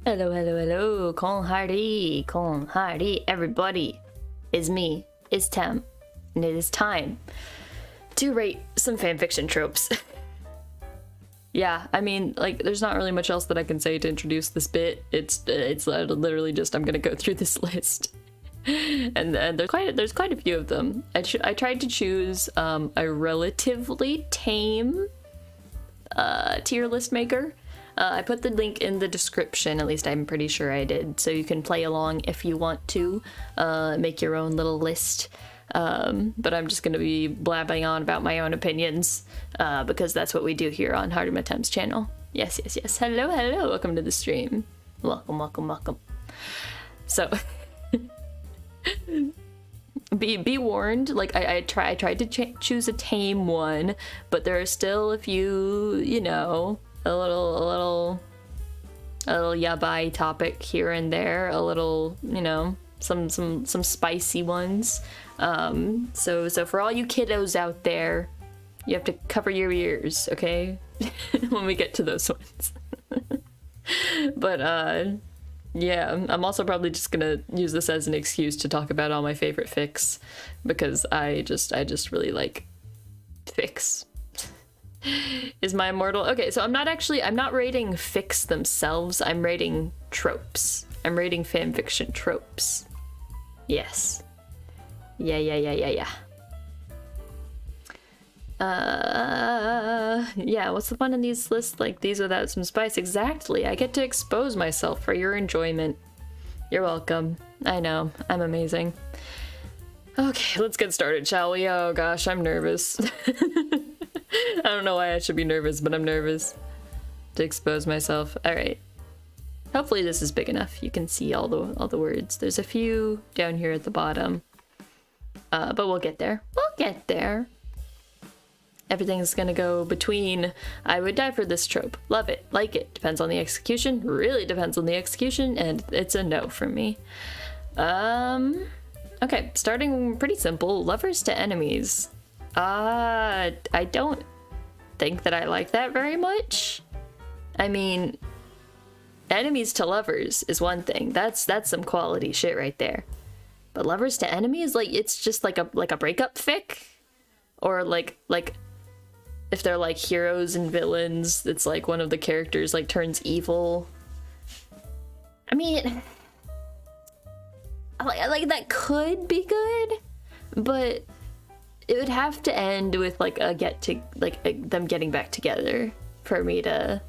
Hello, hello, hello, con hardy, everybody. It's me, it's Tem, and it is time to rate some fanfiction tropes. Yeah, I mean, like, there's not really much else that I can say to introduce this bit. It's literally just I'm gonna go through this list, and there's quite a few of them. I tried to choose a relatively tame tier list maker. I put the link in the description, at least I'm pretty sure I did, so you can play along if you want to make your own little list. But I'm just going to be blabbing on about my own opinions because that's what we do here on Harima Tem's channel. Yes. Hello. Welcome to the stream. Welcome. So, be warned. Like I tried to choose a tame one, but there are still a few, you know, a little yabai topic here and there, a little, you know, some spicy ones. So for all you kiddos out there, you have to cover your ears, okay? When we get to those ones. But yeah, I'm also probably just gonna use this as an excuse to talk about all my favorite fics, because I just really like fics. Is my immortal? Okay, so I'm not rating fics themselves, I'm rating tropes. I'm rating fanfiction tropes. Yes. Yeah. Yeah, what's the fun in these lists like these without some spice? Exactly, I get to expose myself for your enjoyment. You're welcome. I know, I'm amazing. Okay, let's get started, shall we? Oh gosh, I'm nervous. I don't know why I should be nervous, but I'm nervous to expose myself. All right. Hopefully this is big enough. You can see all the words. There's a few down here at the bottom, but we'll get there. Everything's gonna go between I would die for this trope, love it, like it, depends on the execution, really depends on the execution, and it's a no from me. Okay, starting pretty simple. Lovers to enemies. I don't think that I like that very much. I mean, enemies to lovers is one thing. That's some quality shit right there. But lovers to enemies, like, it's just like a breakup fic, or like if they're like heroes and villains, it's like one of the characters like turns evil. I mean, like that could be good, but it would have to end with like them getting back together for me to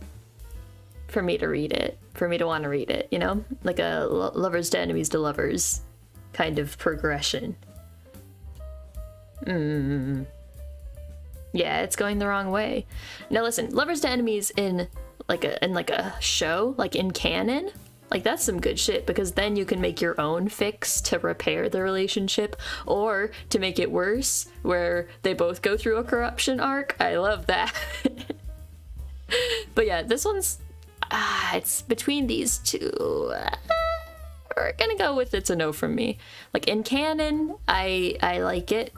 read it, for me to want to read it, you know, like a lovers to enemies to lovers kind of progression. Yeah, it's going the wrong way. Now listen, lovers to enemies in like a show, like in canon, like that's some good shit, because then you can make your own fics to repair the relationship, or to make it worse, where they both go through a corruption arc. I love that. But yeah, this one's it's between these two. We're gonna go with it's a no from me. Like in canon, I like it,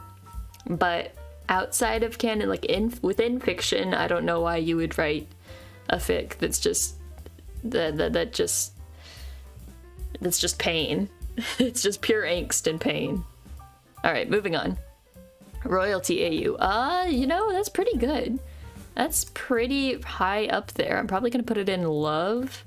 but outside of canon, like within fiction, I don't know why you would write a fic that's just that's just pain. It's just pure angst and pain. All right, moving on. Royalty AU. You know, that's pretty good. That's pretty high up there. I'm probably gonna put it in love.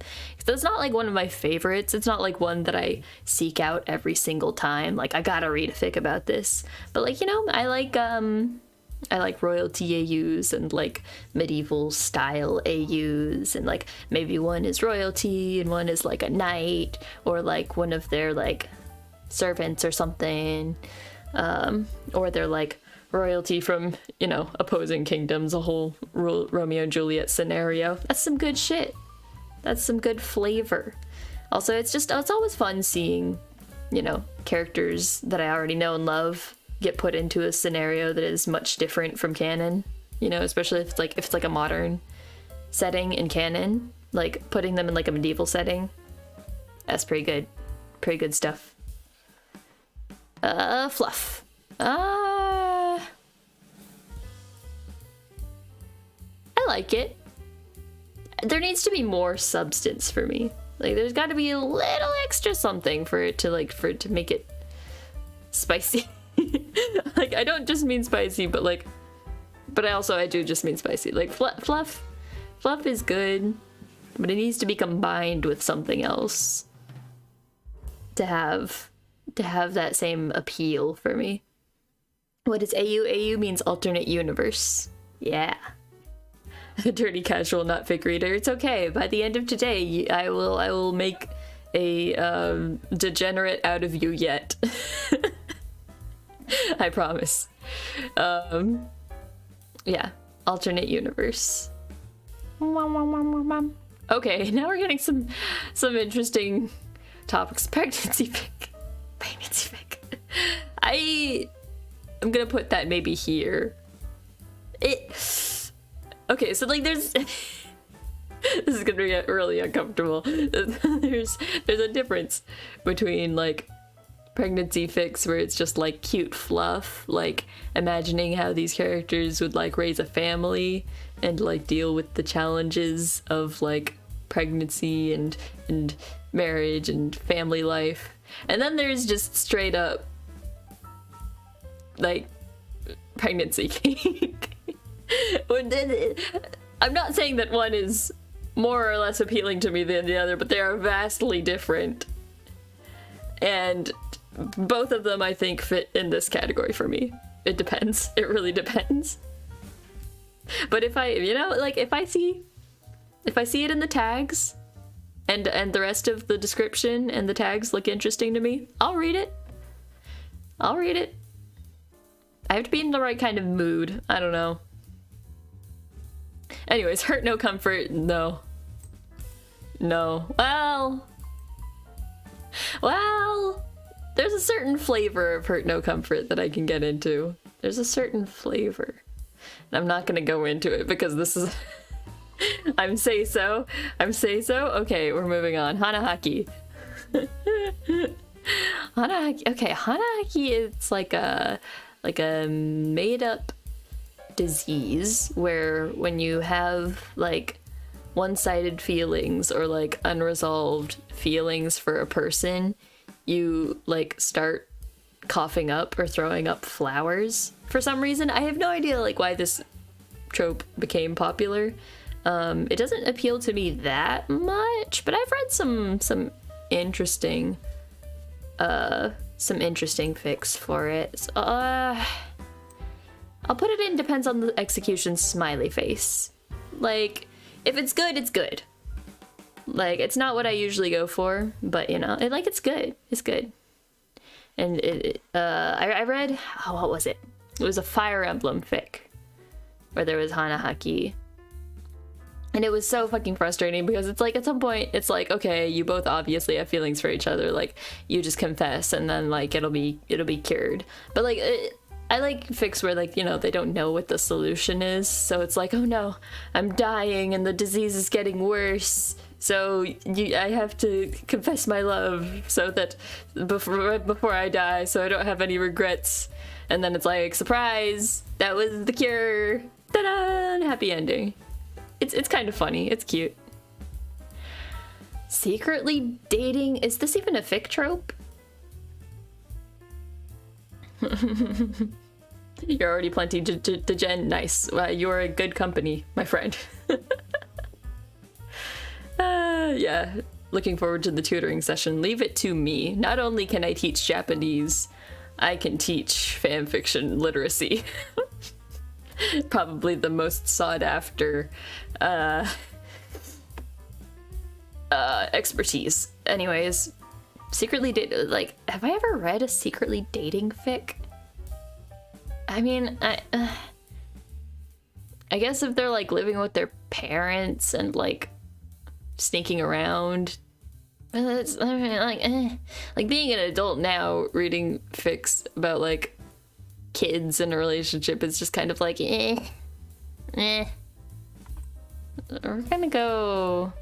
It's not like one of my favorites. It's not like one that I seek out every single time. Like, I gotta read a fic about this. But like, you know, I like royalty AUs and like medieval style AUs, and like maybe one is royalty and one is like a knight, or like one of their like servants or something, or they're like royalty from, you know, opposing kingdoms, a whole Romeo and Juliet scenario. That's some good shit. That's some good flavor. Also, it's always fun seeing, you know, characters that I already know and love get put into a scenario that is much different from canon, you know, especially if it's like a modern setting in canon, like putting them in like a medieval setting. That's pretty good stuff. Fluff. I like it. There needs to be more substance for me. Like, there's got to be a little extra something for it to, like, make it spicy. Like, I don't just mean spicy, but, like, but I do just mean spicy. Like, fluff is good, but it needs to be combined with something else to have that same appeal for me. What is AU? AU means alternate universe. Yeah. Dirty casual, not fic reader. It's okay. By the end of today, I will make a degenerate out of you yet. I promise. Yeah. Alternate universe. Okay, now we're getting some interesting topics. Pregnancy fic. Pregnancy fic. I'm gonna put that maybe here. Okay, so like there's this is gonna get really uncomfortable. There's a difference between like pregnancy fics where it's just like cute fluff, like imagining how these characters would like raise a family and like deal with the challenges of like pregnancy and marriage and family life. And then there's just straight up like pregnancy cake. I'm not saying that one is more or less appealing to me than the other, but they are vastly different. And both of them, I think, fit in this category for me. It depends. It really depends. But if I, you know, like if I see it in the tags and the rest of the description and the tags look interesting to me, I'll read it. I'll read it. I have to be in the right kind of mood. I don't know. Anyways, hurt no comfort. No. Well, there's a certain flavor of hurt no comfort that I can get into. There's a certain flavor. And I'm not gonna go into it because this is I'm say so. Okay, we're moving on. Hanahaki. Hanahaki. Okay, Hanahaki is like a made-up disease where when you have like one-sided feelings or like unresolved feelings for a person, you like start coughing up or throwing up flowers for some reason. I have no idea like why this trope became popular. It doesn't appeal to me that much, but I've read some interesting fics for it. So, I'll put it in depends on the execution smiley face. Like, if it's good, it's good. Like, it's not what I usually go for, but you know, it's good. It's good. And I read, what was it? It was a Fire Emblem fic where there was Hanahaki. And it was so fucking frustrating because it's like at some point it's like, okay, you both obviously have feelings for each other, like you just confess and then like it'll be cured. But like I like fics where like, you know, they don't know what the solution is, so it's like, oh no, I'm dying and the disease is getting worse, so I have to confess my love so that before I die, so I don't have any regrets. And then it's like, surprise, that was the cure. Ta-da! Happy ending. It's kind of funny. It's cute. Secretly dating? Is this even a fic trope? You're already plenty to Jen. Nice. You're a good company, my friend. Yeah. Looking forward to the tutoring session. Leave it to me. Not only can I teach Japanese, I can teach fanfiction literacy. Probably the most sought after expertise. Anyways, secretly like, have I ever read a secretly dating fic? I mean, I guess if they're like living with their parents and like sneaking around, it's, I mean, like being an adult now reading fics about like kids in a relationship is just kind of like We're gonna go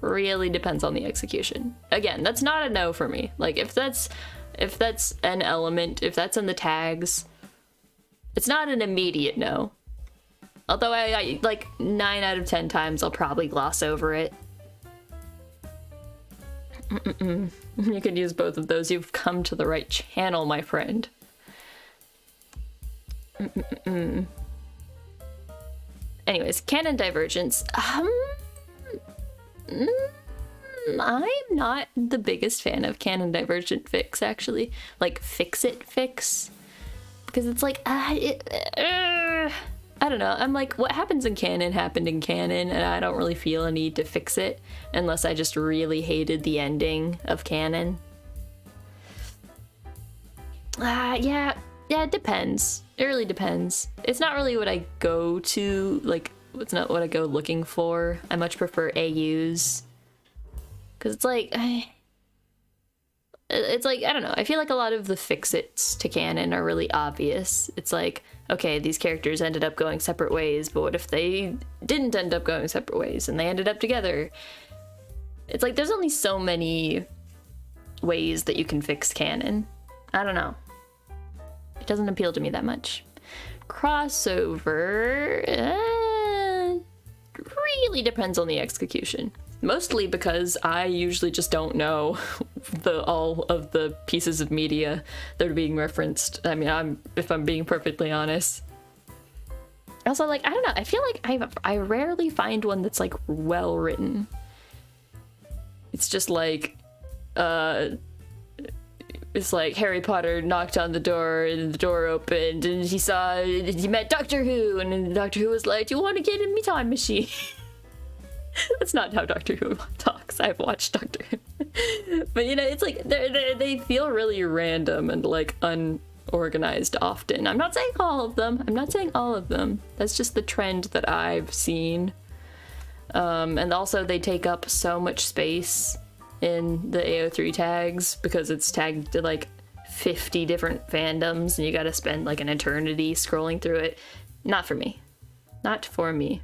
really depends on the execution. Again, that's not a no for me. Like if that's an element, if that's in the tags, it's not an immediate no. Although I like 9 out of 10 times I'll probably gloss over it. You can use both of those. You've come to the right channel, my friend. Anyways, canon divergence. I'm not the biggest fan of canon divergent fics, actually. Like, fix-it fics. Because it's like, I don't know. I'm like, what happens in canon happened in canon, and I don't really feel a need to fix it unless I just really hated the ending of canon. Yeah, it depends. It really depends. It's not really what I go to, like, it's not what I go looking for. I much prefer AUs. Because it's like, I don't know. I feel like a lot of the fix-its to canon are really obvious. It's like, okay, these characters ended up going separate ways, but what if they didn't end up going separate ways and they ended up together? It's like, there's only so many ways that you can fix canon. I don't know. It doesn't appeal to me that much. Crossover really depends on the execution. Mostly because I usually just don't know all of the pieces of media that are being referenced. I mean, if I'm being perfectly honest. Also, like, I don't know. I feel like I rarely find one that's like well written. It's just like, it's like Harry Potter knocked on the door and the door opened and he met Doctor Who, and then Doctor Who was like, "Do you want to get in me time machine?" That's not how Doctor Who talks. I've watched Doctor Who. But, you know, it's like, they feel really random and, like, unorganized often. I'm not saying all of them. That's just the trend that I've seen. And also, they take up so much space in the AO3 tags because it's tagged to, like, 50 different fandoms, and you gotta spend, like, an eternity scrolling through it. Not for me. Not for me.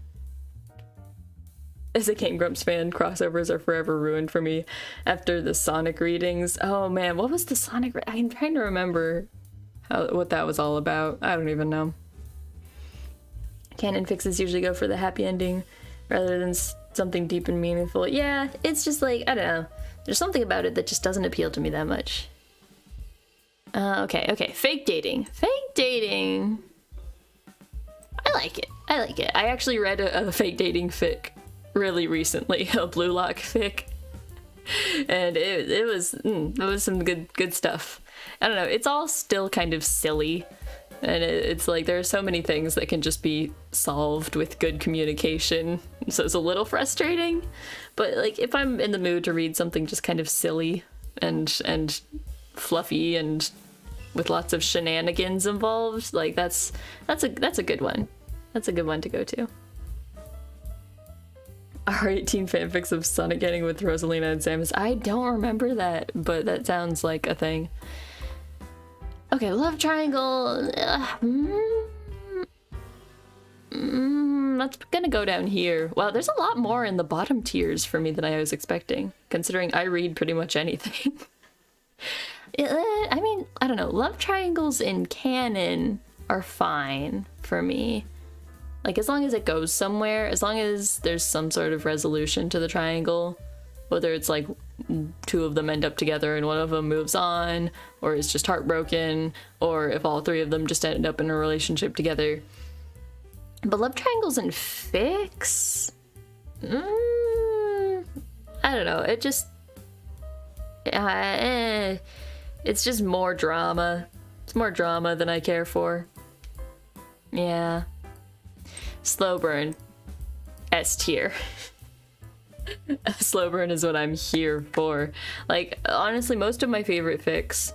As a Game Grumps fan, crossovers are forever ruined for me after the Sonic readings. Oh man, what was the Sonic I'm trying to remember what that was all about. I don't even know. Canon fixes usually go for the happy ending rather than something deep and meaningful. Yeah, it's just like, I don't know. There's something about it that just doesn't appeal to me that much. Okay. Fake dating. I like it. I actually read a fake dating fic really recently, a Blue Lock fic, and it was some good stuff. I don't know, it's all still kind of silly, and it's like there are so many things that can just be solved with good communication, so it's a little frustrating. But like, if I'm in the mood to read something just kind of silly and fluffy and with lots of shenanigans involved, like that's a good one. That's a good one to go to. R18 fanfics of Sonic getting with Rosalina and Samus. I don't remember that, but that sounds like a thing. Okay, love triangle. That's gonna go down here. Wow, there's a lot more in the bottom tiers for me than I was expecting, considering I read pretty much anything. I mean, I don't know. Love triangles in canon are fine for me. Like, as long as it goes somewhere, as long as there's some sort of resolution to the triangle, whether it's like two of them end up together and one of them moves on, or is just heartbroken, or if all three of them just end up in a relationship together. But love triangles and fics? I don't know, it just... it's just more drama. It's more drama than I care for. Yeah. Slow burn. S tier. Slow burn is what I'm here for. Like, honestly, most of my favorite fics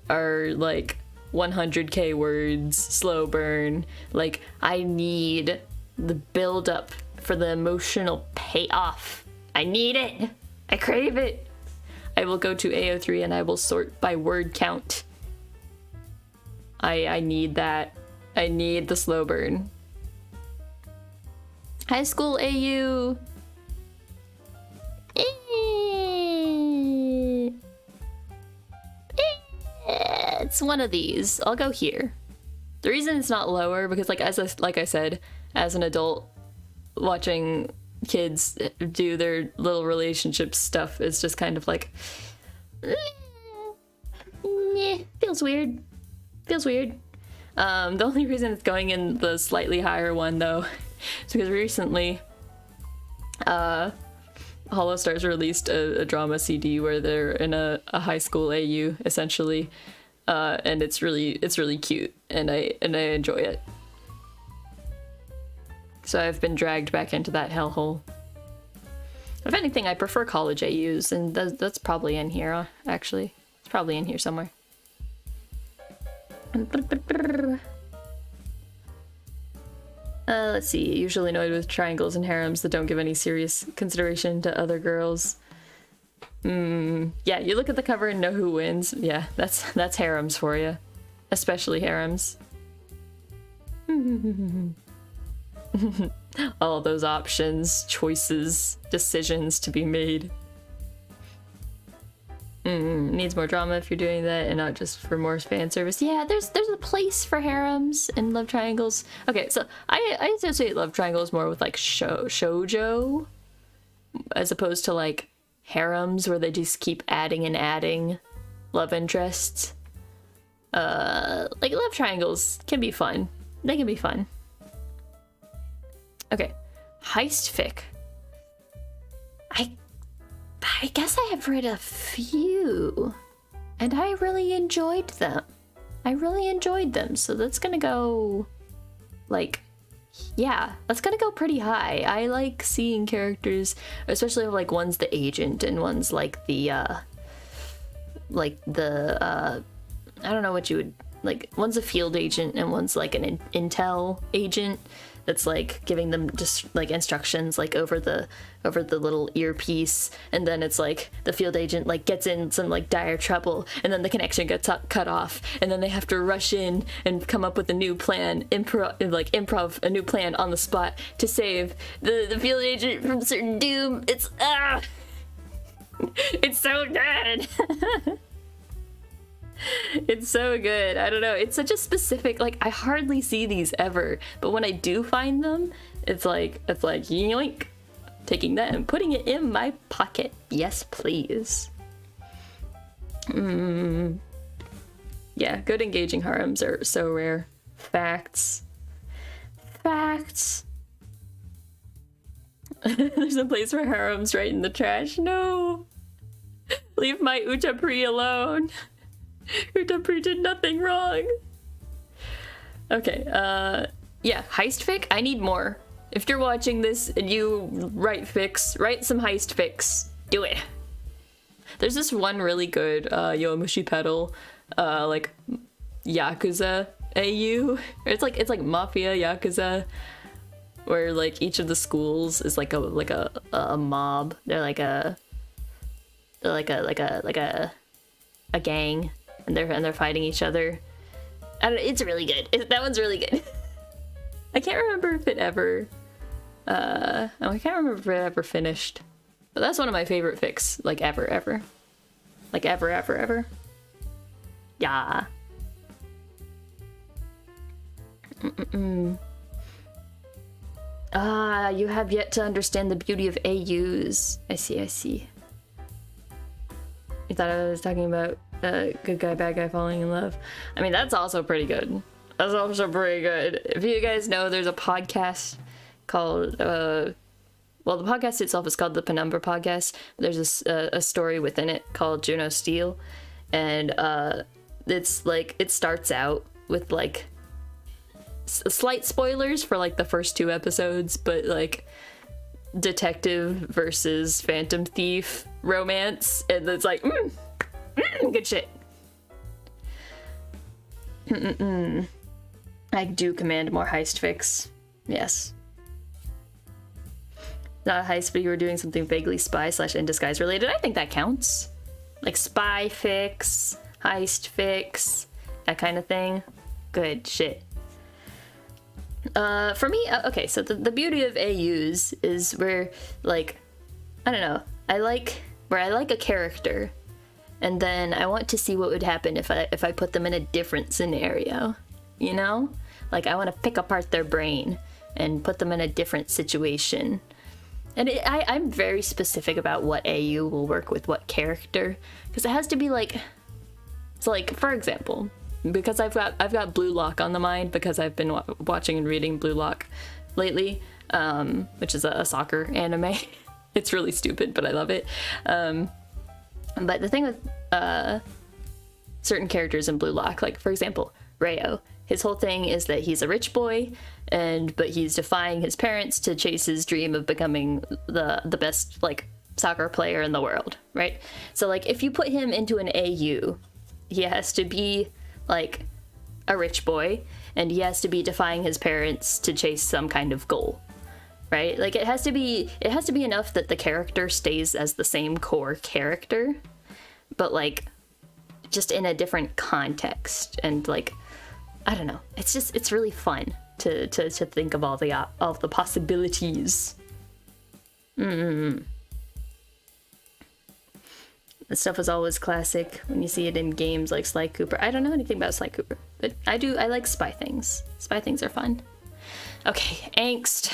are like 100k words, slow burn. Like, I need the build up for the emotional payoff. I need it. I crave it. I will go to AO3 and I will sort by word count. I need that. I need the slow burn. High school AU. It's one of these. I'll go here. The reason it's not lower because, like I said, as an adult watching kids do their little relationship stuff is just kind of like, feels weird. Feels weird. The only reason it's going in the slightly higher one, though, is because recently, Hollow Stars released a drama CD where they're in a high school AU, essentially, and it's really cute, and I enjoy it. So I've been dragged back into that hellhole. If anything, I prefer college AUs, and that's probably in here, actually. It's probably in here somewhere. Let's see. Usually annoyed with triangles and harems that don't give any serious consideration to other girls. Yeah, you look at the cover and know who wins. Yeah, that's harems for you. Especially harems. All those options, choices, decisions to be made. Needs more drama if you're doing that and not just for more fan service. Yeah, there's a place for harems and love triangles. Okay, so I associate love triangles more with like shoujo as opposed to like harems where they just keep adding and adding love interests. Like love triangles can be fun. They can be fun. Okay, heist fic. I guess I have read a few, and I really enjoyed them. So that's gonna go, like, yeah, that's gonna go pretty high. I like seeing characters, especially like one's the agent and one's like the, I don't know what you would, like, one's a field agent and one's like an intel agent that's like giving them just like instructions like over the little earpiece, and then it's like the field agent like gets in some like dire trouble, and then the connection gets cut off, and then they have to rush in and come up with a new plan, improv a new plan on the spot to save the field agent from certain doom. It's it's so good. It's so good. I don't know. It's such a specific, like, I hardly see these ever, but when I do find them, it's like yoink, taking that and putting it in my pocket. Yes, please. Yeah, good engaging harems are so rare. Facts. There's a place for harems right in the trash. No. Leave my Utapri alone. Utapri did nothing wrong. Okay, yeah, heist fic? I need more. If you're watching this and you write fics, write some heist fics. Do it. There's this one really good Yowamushi Pedal, like Yakuza AU. It's like Mafia Yakuza, where like each of the schools is like a mob. They're like a gang. And they're fighting each other. I don't know, it's really good. That one's really good. I can't remember if it ever, I can't remember if it ever finished. But that's one of my favorite fics, like ever. Like ever. Yeah. Ah, you have yet to understand the beauty of AUs. I see. You thought I was talking about good guy, bad guy falling in love. I mean, that's also pretty good. If you guys know, there's a podcast called, well, the podcast itself is called the Penumbra Podcast. There's a story within it called Juno Steel. And it's like, it starts out with like slight spoilers for like the first 2 episodes, but like detective versus phantom thief romance, and it's like good shit. I do command more heist fics. Yes. Not a heist, but you were doing something vaguely spy/in disguise related. I think that counts. Like spy fics, heist fics, that kind of thing. Good shit. For me, okay, so the beauty of AUs is where, like, I don't know, I like a character, and then I want to see what would happen if I put them in a different scenario, you know? Like, I want to pick apart their brain and put them in a different situation. I'm very specific about what AU will work with what character, because it has to be like, so like for example, because I've got Blue Lock on the mind because I've been watching and reading Blue Lock lately, which is a soccer anime. It's really stupid, but I love it. But the thing with certain characters in Blue Lock, like for example, Rayo, his whole thing is that he's a rich boy, but he's defying his parents to chase his dream of becoming the best like soccer player in the world, right? So like if you put him into an AU, he has to be like a rich boy, and he has to be defying his parents to chase some kind of goal, right? Like it has to be enough that the character stays as the same core character, but like just in a different context. And like I don't know, it's really fun to think of all the possibilities. This stuff is always classic when you see it in games like Sly Cooper. I don't know anything about Sly Cooper, but I like spy things. Spy things are fun. Okay, angst.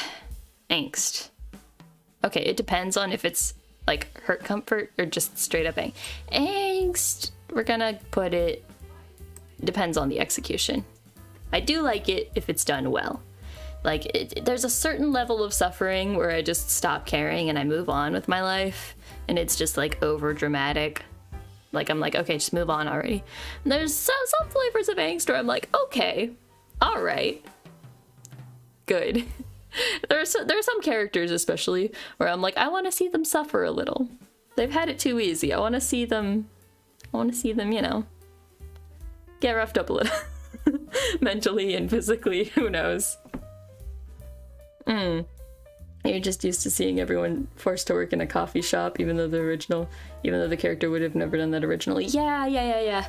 Okay, it depends on if it's like hurt comfort or just straight up angst. We're gonna put it depends on the execution. I do like it if it's done well. Like there's a certain level of suffering where I just stop caring and I move on with my life, and it's just like over dramatic. Like I'm like, okay, just move on already. And there's some flavors of angst where I'm like, okay, all right, good. There are some characters especially where I'm like, I want to see them suffer a little. They've had it too easy. I want to see them, you know, get roughed up a little. Mentally and physically, who knows? You're just used to seeing everyone forced to work in a coffee shop, even though the character would have never done that originally. Yeah,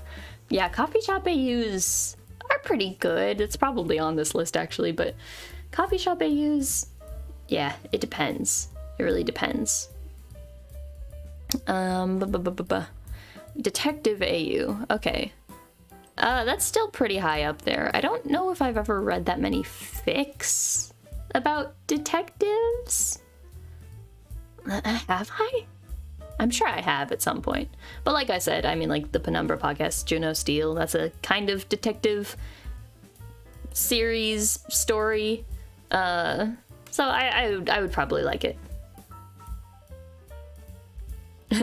coffee shop AUs are pretty good. It's probably on this list actually, but coffee shop AUs, yeah, it depends. It really depends. Detective AU, okay. That's still pretty high up there. I don't know if I've ever read that many fics about detectives. Have I? I'm sure I have at some point. But like I said, I mean, like the Penumbra podcast, Juno Steel, that's a kind of detective series story. So I would probably like it.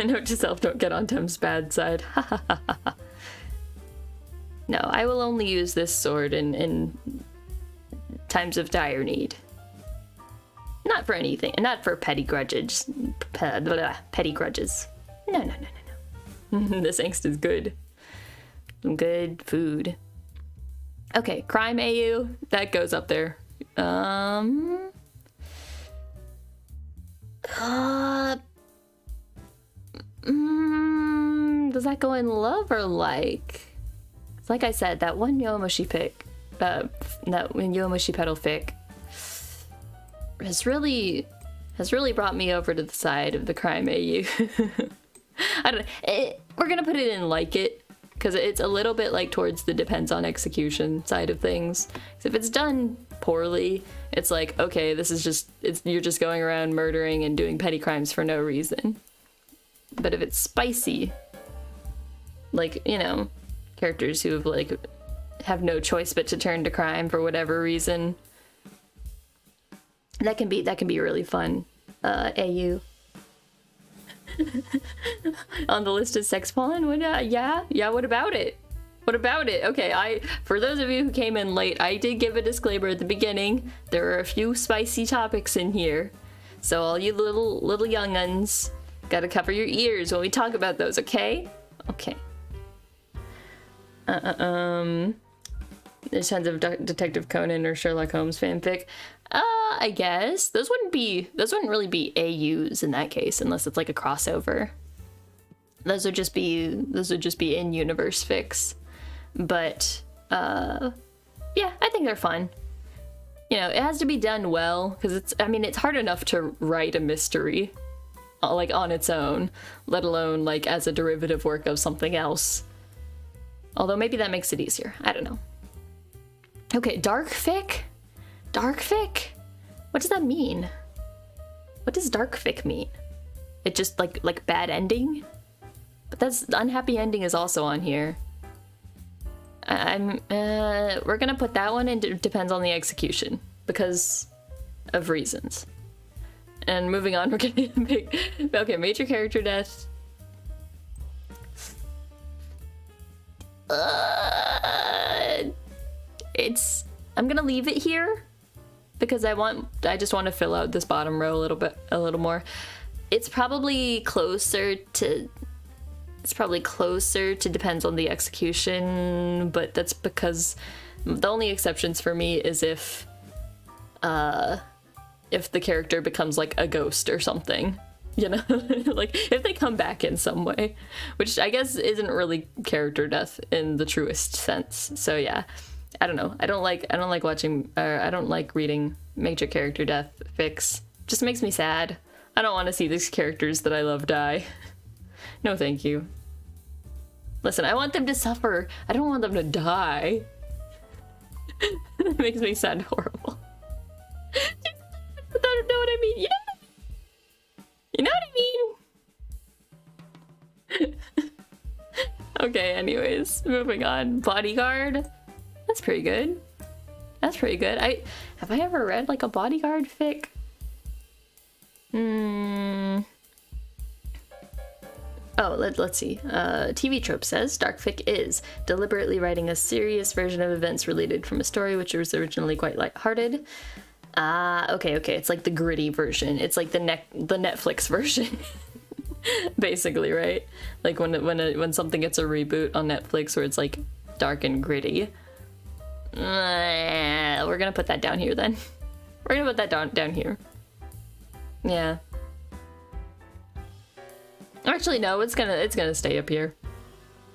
Note to self, don't get on Tem's bad side. No, I will only use this sword in times of dire need. Not for anything, not for petty grudges. Petty grudges. No. This angst is good. Some good food. Okay, crime AU, that goes up there. Does that go in love or like? Like I said, that one Yowamushi pick, that Yowamushi pedal fic has really brought me over to the side of the crime AU. I don't know. We're gonna put it in like it, because it's a little bit like towards the depends on execution side of things. So if it's done poorly, it's like, okay, this is just, you're just going around murdering and doing petty crimes for no reason. But if it's spicy, like, you know, characters who have no choice but to turn to crime for whatever reason, that can be really fun. AU. On the list is sex porn. What about it? Okay, for those of you who came in late, I did give a disclaimer at the beginning. There are a few spicy topics in here, so all you little young uns gotta cover your ears when we talk about those, okay? Okay. There's tons of Detective Conan or Sherlock Holmes fanfic. I guess those wouldn't really be AUs in that case, unless it's like a crossover. Those would just be in-universe fics. But yeah, I think they're fun. You know, it has to be done well, because it's hard enough to write a mystery like on its own, let alone like as a derivative work of something else. Although maybe that makes it easier. I don't know. Okay, dark fic? Dark fic? What does that mean? what does dark fic mean? It just like bad ending? But that's unhappy ending is also on here. We're gonna put that one in depends on the execution because of reasons. And moving on, we're getting okay, major character death. I'm gonna leave it here because I just want to fill out this bottom row a little more. It's probably closer to depends on the execution, but that's because the only exceptions for me is if the character becomes like a ghost or something, you know. Like if they come back in some way, which I guess isn't really character death in the truest sense. So yeah, I don't know. I don't like watching, I don't like reading major character death fics. Just makes me sad. I don't want to see these characters that I love die. No thank you. Listen, I want them to suffer. I don't want them to die. That makes me sound horrible. You know what I mean? You know what I mean? Okay, anyways, moving on. Bodyguard. That's pretty good. That's pretty good. Have I ever read like a bodyguard fic? Oh, let's see. TV Trope says, dark fic is deliberately writing a serious version of events related from a story which was originally quite lighthearted. Okay. It's like the gritty version. It's like the Netflix version. Basically, right? Like when something gets a reboot on Netflix where it's like dark and gritty. We're gonna put that down here then. We're gonna put that down here. Yeah. Actually, no, it's gonna stay up here.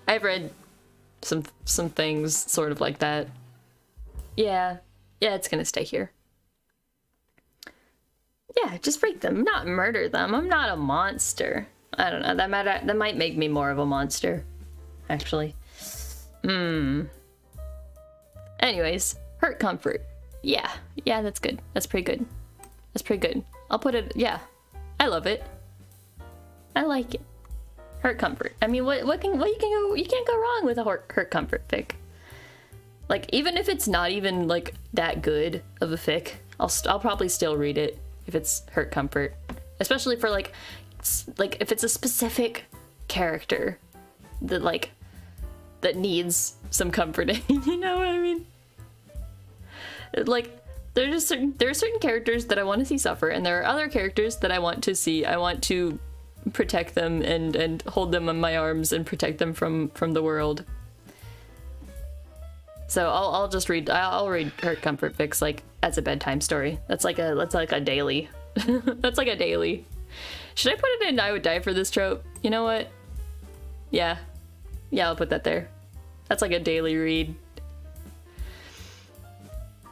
I've read some things sort of like that. Yeah, it's gonna stay here. Yeah, just break them, not murder them. I'm not a monster. I don't know. That might make me more of a monster, actually. Anyways, hurt comfort. Yeah, that's good. That's pretty good. That's pretty good. I'll put it. Yeah, I love it. I like it. Hurt comfort. I mean, you can't go wrong with a hurt comfort fic. Like, even if it's not even like that good of a fic, I'll probably still read it if it's hurt comfort, especially for like if it's a specific character that needs some comforting. You know what I mean? Like, there are certain characters that I want to see suffer, and there are other characters that I want to protect them and hold them in my arms and protect them from the world. So I'll read hurt comfort fics like as a bedtime story. That's like a daily. That's like a daily. Should I put it in I would die for this trope? You know what? Yeah, I'll put that there. That's like a daily read.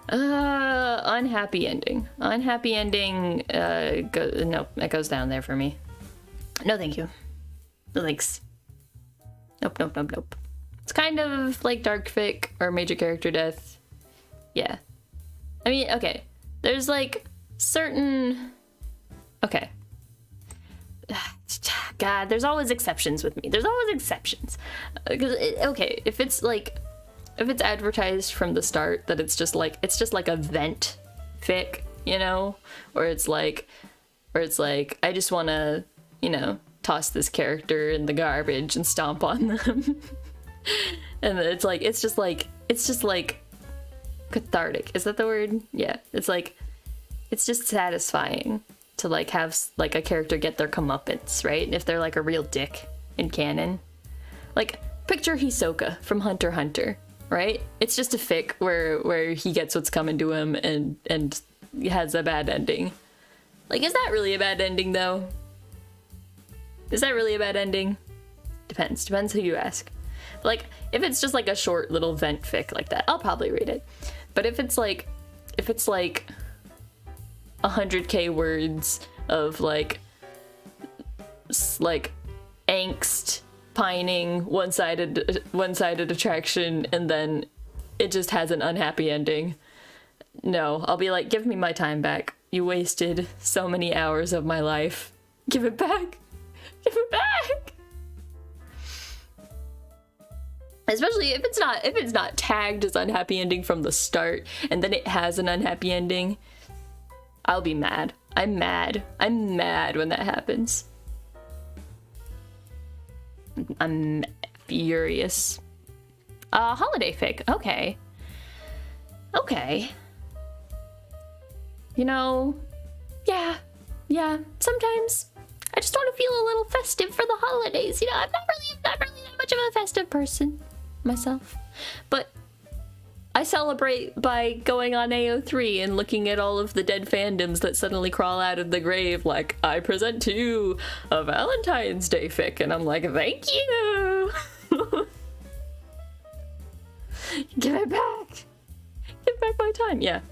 Unhappy ending. Unhappy ending. No, that goes down there for me. No, thank you. No thanks. Nope. It's kind of like dark fic or major character death. Yeah. I mean, okay. There's like certain. Okay. God, there's always exceptions with me. There's always exceptions. Okay, if it's advertised from the start that it's just like a vent fic, you know, or it's like I just want to, you know, toss this character in the garbage and stomp on them. And it's just like cathartic. Is that the word? Yeah. It's just satisfying to like have like a character get their comeuppance, right? If they're like a real dick in canon. Like, picture Hisoka from Hunter x Hunter, right? It's just a fic where he gets what's coming to him and has a bad ending. Like, is that really a bad ending though? Is that really a bad ending? Depends who you ask. Like, if it's just like a short little vent fic like that, I'll probably read it. But if it's like 100k words of like angst, pining, one-sided attraction, and then it just has an unhappy ending, no, I'll be like, give me my time back. You wasted so many hours of my life. Give it back. Give it back. Especially if it's not tagged as unhappy ending from the start and then it has an unhappy ending. I'll be mad. I'm mad. I'm mad when that happens. I'm furious. Holiday fic. Okay. Okay. You know, yeah. Sometimes I just want to feel a little festive for the holidays. You know, I'm not really that much of a festive person myself, but I celebrate by going on AO3 and looking at all of the dead fandoms that suddenly crawl out of the grave like, I present to you a Valentine's Day fic, and I'm like, thank you! Give it back! Give back my time, yeah.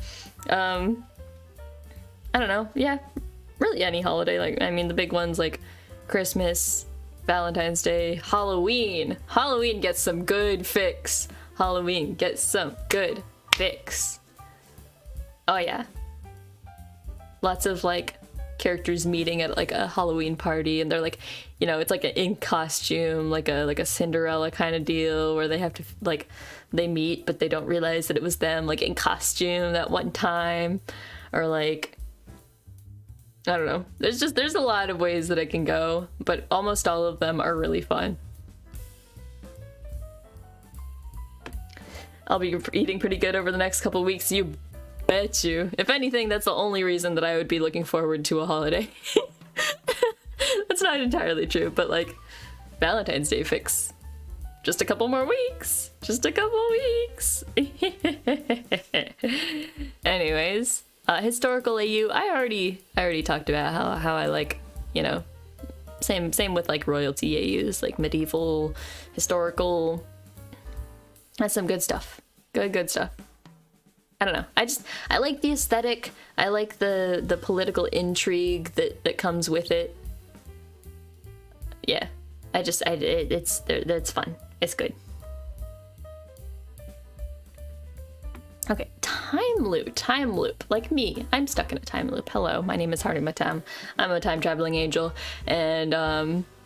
I don't know, yeah. Really any holiday, like, I mean, the big ones like Christmas, Valentine's Day, Halloween. Halloween gets some good fics. Halloween gets some good fics. Oh yeah. Lots of like characters meeting at like a Halloween party and they're like, you know, it's like an in costume, like a Cinderella kind of deal where they have to like, they meet but they don't realize that it was them like in costume that one time. Or like, I don't know. There's a lot of ways that it can go, but almost all of them are really fun. I'll be eating pretty good over the next couple weeks, you bet you. If anything, that's the only reason that I would be looking forward to a holiday. That's not entirely true, but like, Valentine's Day fics. Just a couple more weeks. Just a couple weeks. Anyways, historical AU, I already talked about how I like, you know, same with like royalty AUs, like medieval, historical. That's some good stuff. Good stuff. I don't know. I like the aesthetic. I like the political intrigue that comes with it. Yeah. It's fun. It's good. Okay, time loop. Like me, I'm stuck in a time loop. Hello, my name is Harima Tem. I'm a time traveling angel, and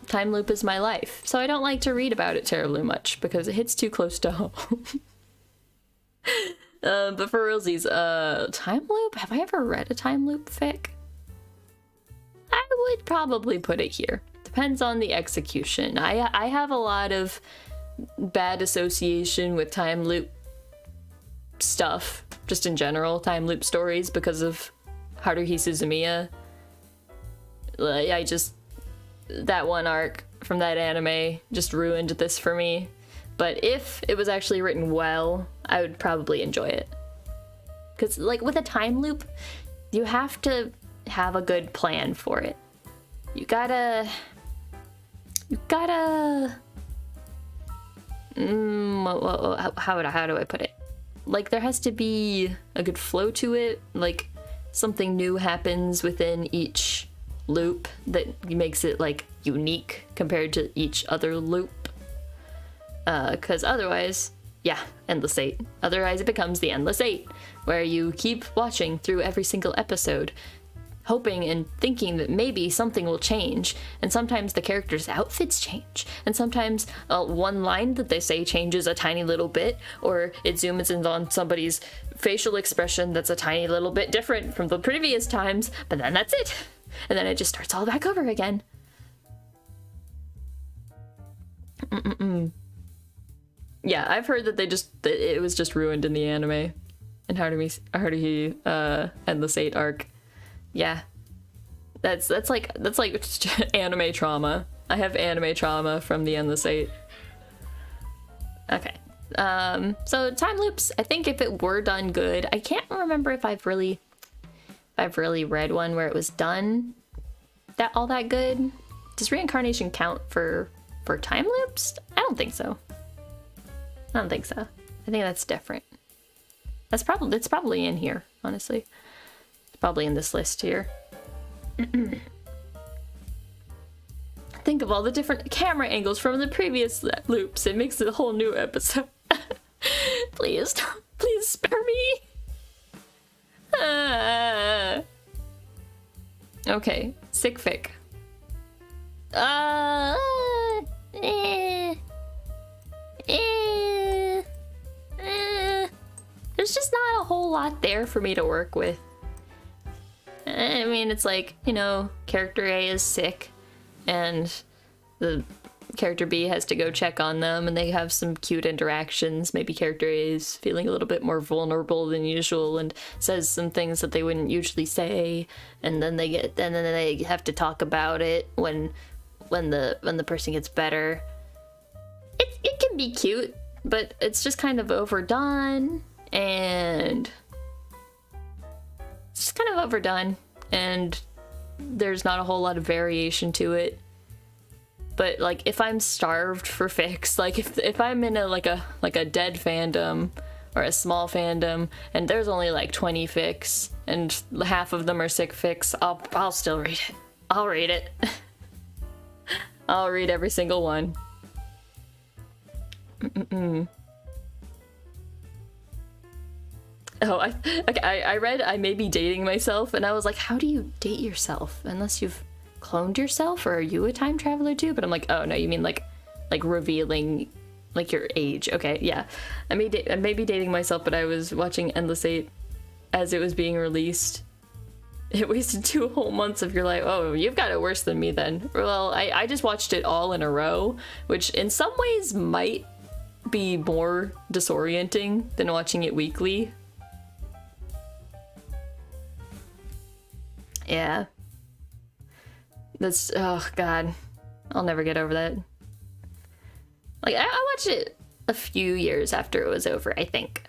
time loop is my life. So I don't like to read about it terribly much because it hits too close to home. But for realsies, time loop? Have I ever read a time loop fic? I would probably put it here. Depends on the execution. I have a lot of bad association with time loop stuff, just in general, time loop stories, because of Haruhi Suzumiya. That one arc from that anime just ruined this for me. But if it was actually written well, I would probably enjoy it. Because, like, with a time loop, you have to have a good plan for it. You gotta... How do I put it? Like, there has to be a good flow to it. Like, something new happens within each loop that makes it, like, unique compared to each other loop. Because otherwise, yeah, Endless 8. Otherwise it becomes the Endless 8, where you keep watching through every single episode, hoping and thinking that maybe something will change, and sometimes the characters' outfits change, and sometimes one line that they say changes a tiny little bit, or it zooms in on somebody's facial expression that's a tiny little bit different from the previous times, but then that's it, and then it just starts all back over again. Yeah, I've heard that it was just ruined in the anime, and Haruhi Endless 8 arc. Yeah, that's like anime trauma. I have anime trauma from the Endless 8. Okay, so time loops. I think if it were done good, I can't remember if I've really read one where it was done all that good. Does reincarnation count for time loops? I don't think so. I think that's different. It's probably in here, honestly. It's probably in this list here. Think of all the different camera angles from the previous loops. It makes a whole new episode. Please spare me. Okay, sick fic. There's just not a whole lot there for me to work with. I mean, it's like, you know, character A is sick, and the character B has to go check on them, and they have some cute interactions. Maybe character A is feeling a little bit more vulnerable than usual and says some things that they wouldn't usually say, and then they have to talk about it when the person gets better. It can be cute, but it's just kind of overdone, and it's just kind of overdone, and there's not a whole lot of variation to it. But like, if I'm starved for fics, like if I'm in a dead fandom or a small fandom, and there's only like 20 fics and half of them are sick fics, I'll still read it. I'll read it. I'll read every single one. Oh, I read I May Be Dating Myself, and I was like, how do you date yourself unless you've cloned yourself, or are you a time traveler too? But I'm like, oh no, you mean like revealing like your age. Okay, yeah. I may be dating myself, but I was watching Endless 8 as it was being released. It wasted 2 whole months of your life. Oh, you've got it worse than me then. Well, I just watched it all in a row, which in some ways might be more disorienting than watching it weekly. Yeah. That's, oh god. I'll never get over that. Like, I watched it a few years after it was over, I think.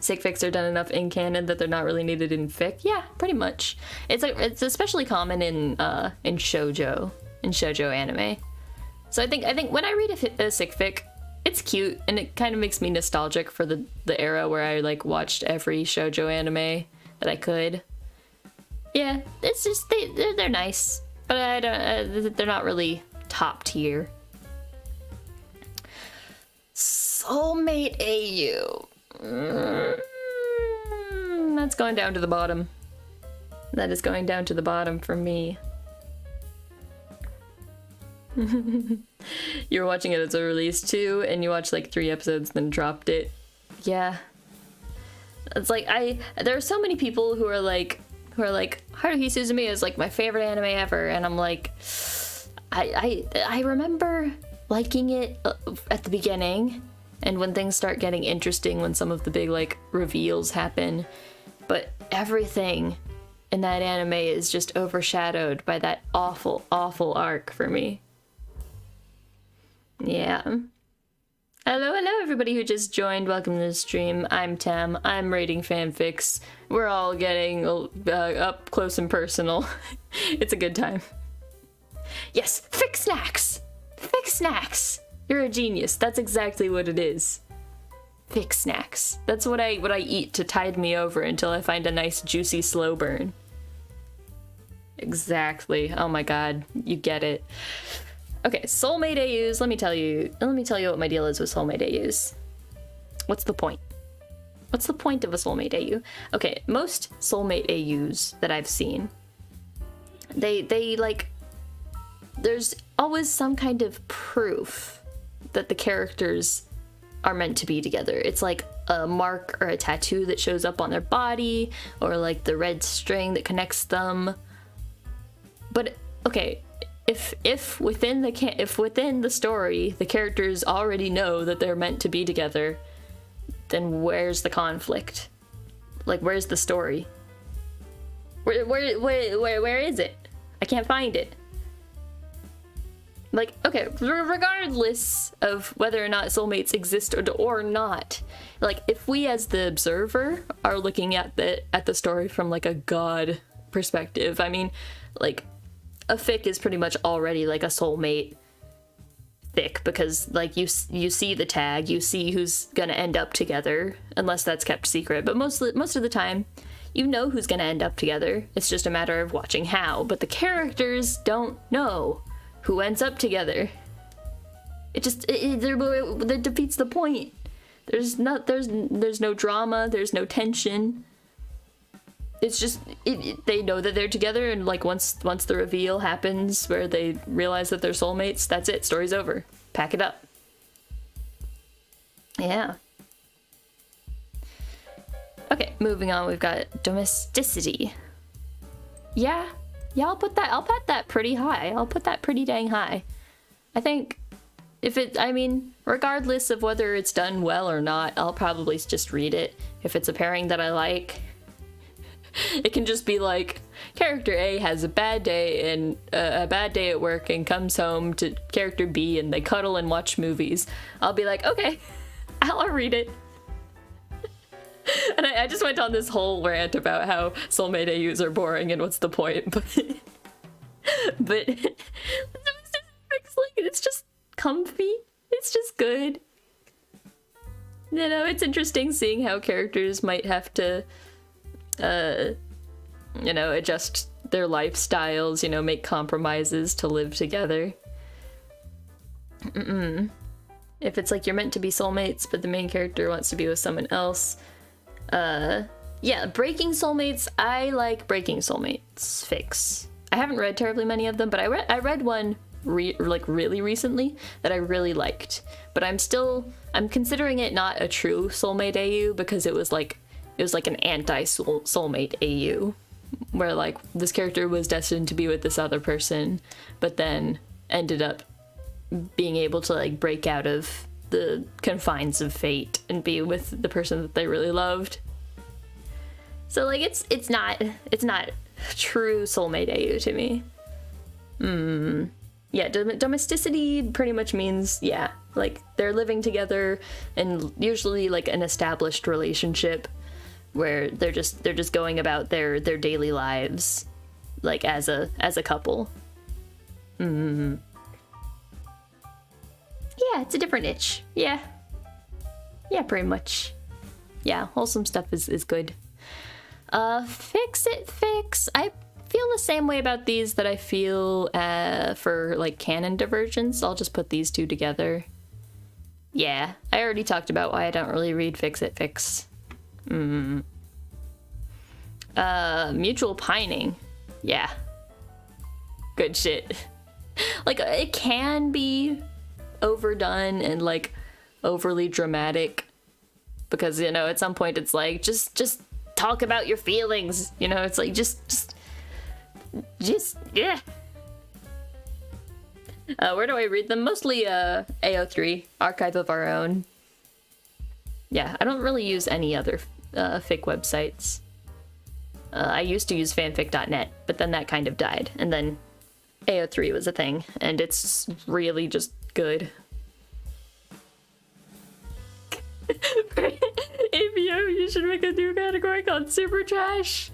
Sick fics are done enough in canon that they're not really needed in fic. Yeah, pretty much. It's especially common in shoujo, anime. So I think when I read a sick fic, it's cute, and it kind of makes me nostalgic for the era where I like watched every shoujo anime that I could. Yeah, it's just they're nice, but I don't. They're not really top tier. Soulmate AU. That's going down to the bottom. That is going down to the bottom for me. You were watching it as a release too, and you watched like 3 episodes, then dropped it. Yeah. It's like there are so many people who are like Haruhi Suzumiya is like my favorite anime ever, and I'm like, I remember liking it at the beginning, and when things start getting interesting, when some of the big like reveals happen, but everything in that anime is just overshadowed by that awful arc for me. Yeah. Hello everybody who just joined. Welcome to the stream. I'm Tem. I'm rating fanfics. We're all getting up close and personal. It's a good time. Yes, fic snacks! Fic snacks! You're a genius. That's exactly what it is. Fic snacks. That's what I eat to tide me over until I find a nice juicy slow burn. Exactly. Oh my god, you get it. Okay, soulmate AUs, let me tell you what my deal is with soulmate AUs. What's the point? What's the point of a soulmate AU? Okay, most soulmate AUs that I've seen, they like, there's always some kind of proof that the characters are meant to be together. It's like a mark or a tattoo that shows up on their body, or like the red string that connects them. But okay, if within the story the characters already know that they're meant to be together, then where's the conflict? Like, where's the story? Where is it? I can't find it. Like, okay, regardless of whether or not soulmates exist or not, like, if we as the observer are looking at the story from like a god perspective, I mean, like, a fic is pretty much already like a soulmate fic, because like you see the tag, you see who's gonna end up together, unless that's kept secret, but most of the time you know who's gonna end up together. It's just a matter of watching how, but the characters don't know who ends up together. That defeats the point. There's no drama, there's no tension. it's just they know that they're together, and like once the reveal happens where they realize that they're soulmates, that's it. Story's over. Pack it up. Yeah. Okay, moving on. We've got domesticity. Yeah, I'll put that pretty high. I'll put that pretty dang high. I think I mean, regardless of whether it's done well or not, I'll probably just read it. If it's a pairing that I like, it can just be like, character A has a bad day at work and comes home to character B and they cuddle and watch movies. I'll be like, okay, I'll read it. And I just went on this whole rant about how soulmate AUs are boring and what's the point, but it's just comfy. It's just good. You know, it's interesting seeing how characters might have to, you know, adjust their lifestyles, you know, make compromises to live together. If it's like you're meant to be soulmates, but the main character wants to be with someone else. Yeah, breaking soulmates. I like breaking soulmates fics. I haven't read terribly many of them, but I read one really recently that I really liked. But I'm considering it not a true soulmate AU because it was like an anti-soulmate AU, where like this character was destined to be with this other person, but then ended up being able to like break out of the confines of fate and be with the person that they really loved. So like it's not true soulmate AU to me. Yeah, domesticity pretty much means, yeah, like they're living together and usually like an established relationship where they're just going about their daily lives like as a couple. Yeah, it's a different itch. Yeah, pretty much. Yeah, wholesome stuff is good. Fix. I feel the same way about these that I feel for like canon divergence. I'll just put these two together. Yeah, I already talked about why I don't really read fix. Mutual pining. Yeah. Good shit. Like, it can be overdone and like overly dramatic because, you know, at some point it's like just talk about your feelings, you know. It's like just yeah. Where do I read them? Mostly AO3, Archive of Our Own. Yeah, I don't really use any other fic websites. I used to use fanfic.net, but then that kind of died, and then AO3 was a thing, and it's really just good. ABO, you should make a new category called Super Trash.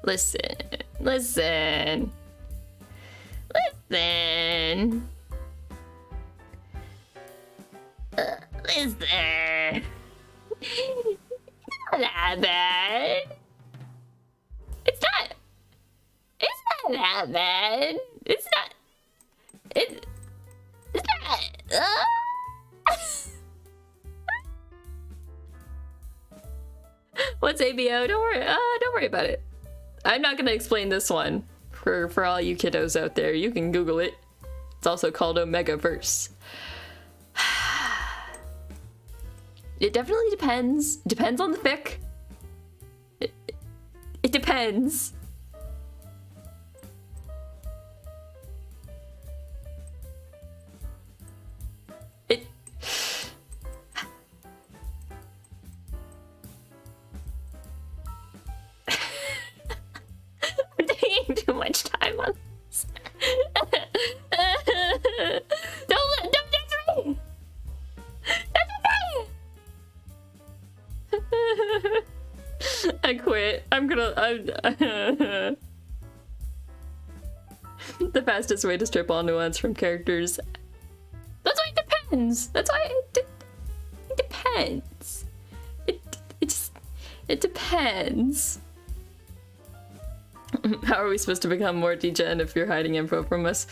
Listen. Listen. It's not that bad. It's not that bad. It's not. What's ABO? Don't worry about it. I'm not gonna explain this one for all you kiddos out there. You can Google it. It's also called Omegaverse. It definitely depends. Depends on the fic. It depends. I'm taking too much time on this. Don't judge me. I quit. The fastest way to strip all nuance from characters. That's why it depends. That's why it depends. It depends. How are we supposed to become more degen if you're hiding info from us?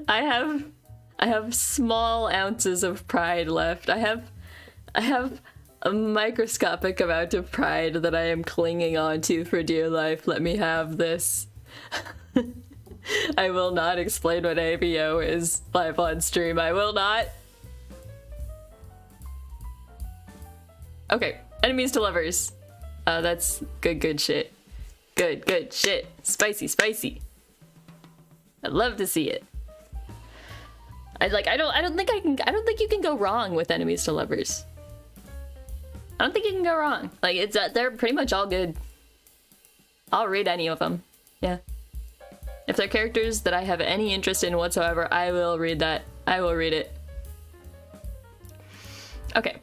I I have small ounces of pride left. I have a microscopic amount of pride that I am clinging onto for dear life. Let me have this. I will not explain what ABO is live on stream. I will not. Okay, enemies to lovers. That's good shit. Good shit. Spicy. I'd love to see it. I don't think you can go wrong with enemies to lovers. I don't think you can go wrong. Like, it's they're pretty much all good. I'll read any of them. Yeah. If they're characters that I have any interest in whatsoever, I will read that. I will read it. Okay.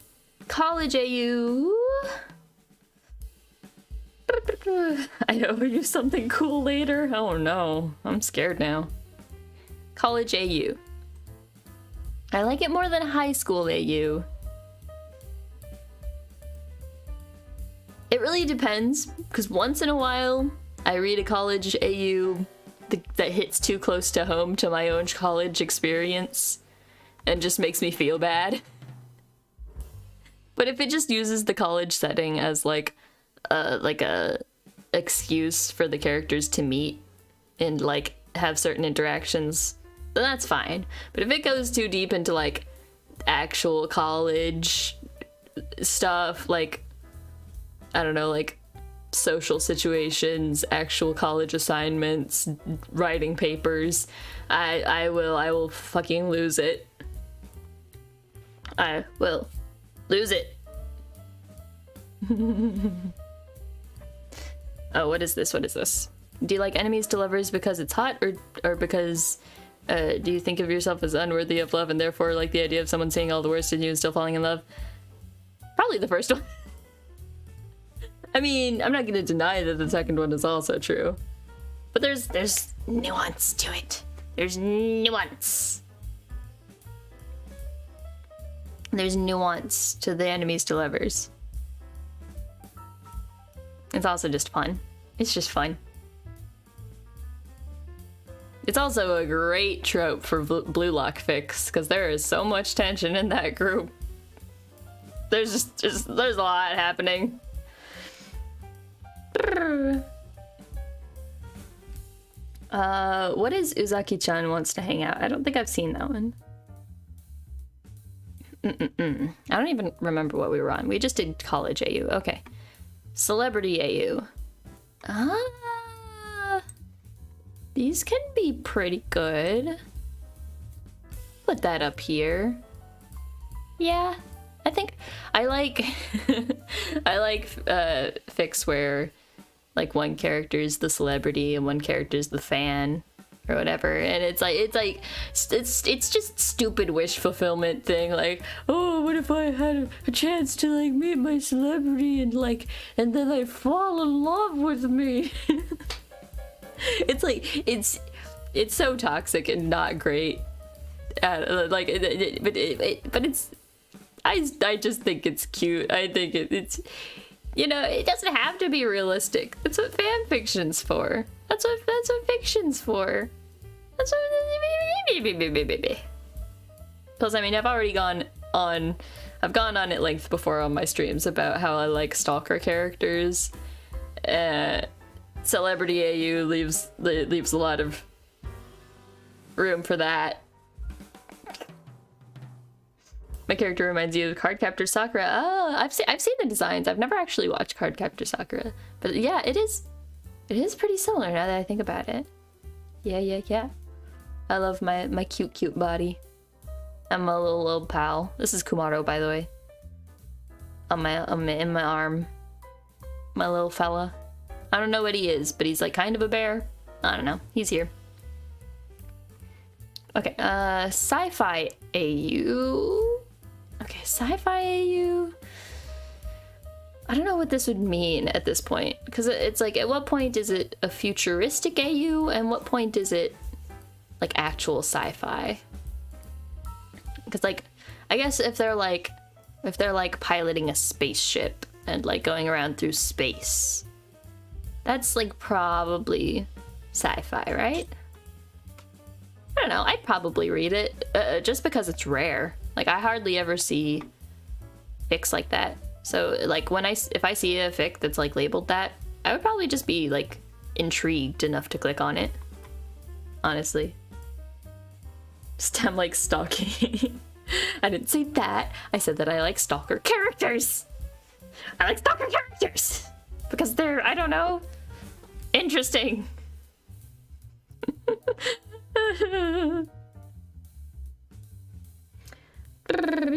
College AU. I owe you something cool later. Oh no. I'm scared now. College AU. I like it more than high school AU. It really depends, because once in a while, I read a college AU that hits too close to home to my own college experience and just makes me feel bad. But if it just uses the college setting as like a excuse for the characters to meet and like have certain interactions, then that's fine. But if it goes too deep into like actual college stuff, like, I don't know, like social situations, actual college assignments, writing papers, I will fucking lose it. I will lose it. Oh, what is this? What is this? Do you like enemies to lovers because it's hot, or because do you think of yourself as unworthy of love and therefore like the idea of someone seeing all the worst in you and still falling in love? Probably the first one. I mean, I'm not gonna deny that the second one is also true. But there's nuance to it. There's nuance. There's nuance to the enemies to lovers. It's also just fun. It's just fun. It's also a great trope for Blue Lock Fix, because there is so much tension in that group. There's there's a lot happening. What is Uzaki-chan wants to hang out? I don't think I've seen that one. I don't even remember what we were on. We just did college AU. Okay. Celebrity AU. These can be pretty good. Put that up here. Yeah, I think I like I like fics where like one character is the celebrity and one character is the fan or whatever, and it's just stupid wish fulfillment thing, like, oh, what if I had a chance to like meet my celebrity and then they fall in love with me. It's like it's so toxic and not great. But it's I just think it's cute. I think it's, you know, it doesn't have to be realistic. That's what fan fiction's for. That's what fiction's for. That's what. Plus, I mean, I've gone on at length before on my streams about how I like stalker characters. Celebrity AU leaves a lot of room for that. My character reminds you of Cardcaptor Sakura. Oh, I've seen the designs. I've never actually watched Cardcaptor Sakura, but yeah, it is pretty similar now that I think about it. Yeah. I love my cute body. I'm my little pal. This is Kumaro, by the way. In my arm. My little fella. I don't know what he is, but he's like kind of a bear. I don't know. He's here. Okay, sci-fi AU. Okay, sci-fi AU. I don't know what this would mean at this point, because it's like, at what point is it a futuristic AU, and what point is it like actual sci-fi? Because like, I guess if they're like piloting a spaceship and like going around through space, that's like probably sci-fi, right? I don't know, I'd probably read it, just because it's rare. Like, I hardly ever see fics like that. So, like, if I see a fic that's, like, labeled that, I would probably just be, like, intrigued enough to click on it. Honestly. Stem like stalking. I didn't say that. I said that I like stalker characters. I like stalker characters. Because they're, I don't know, interesting.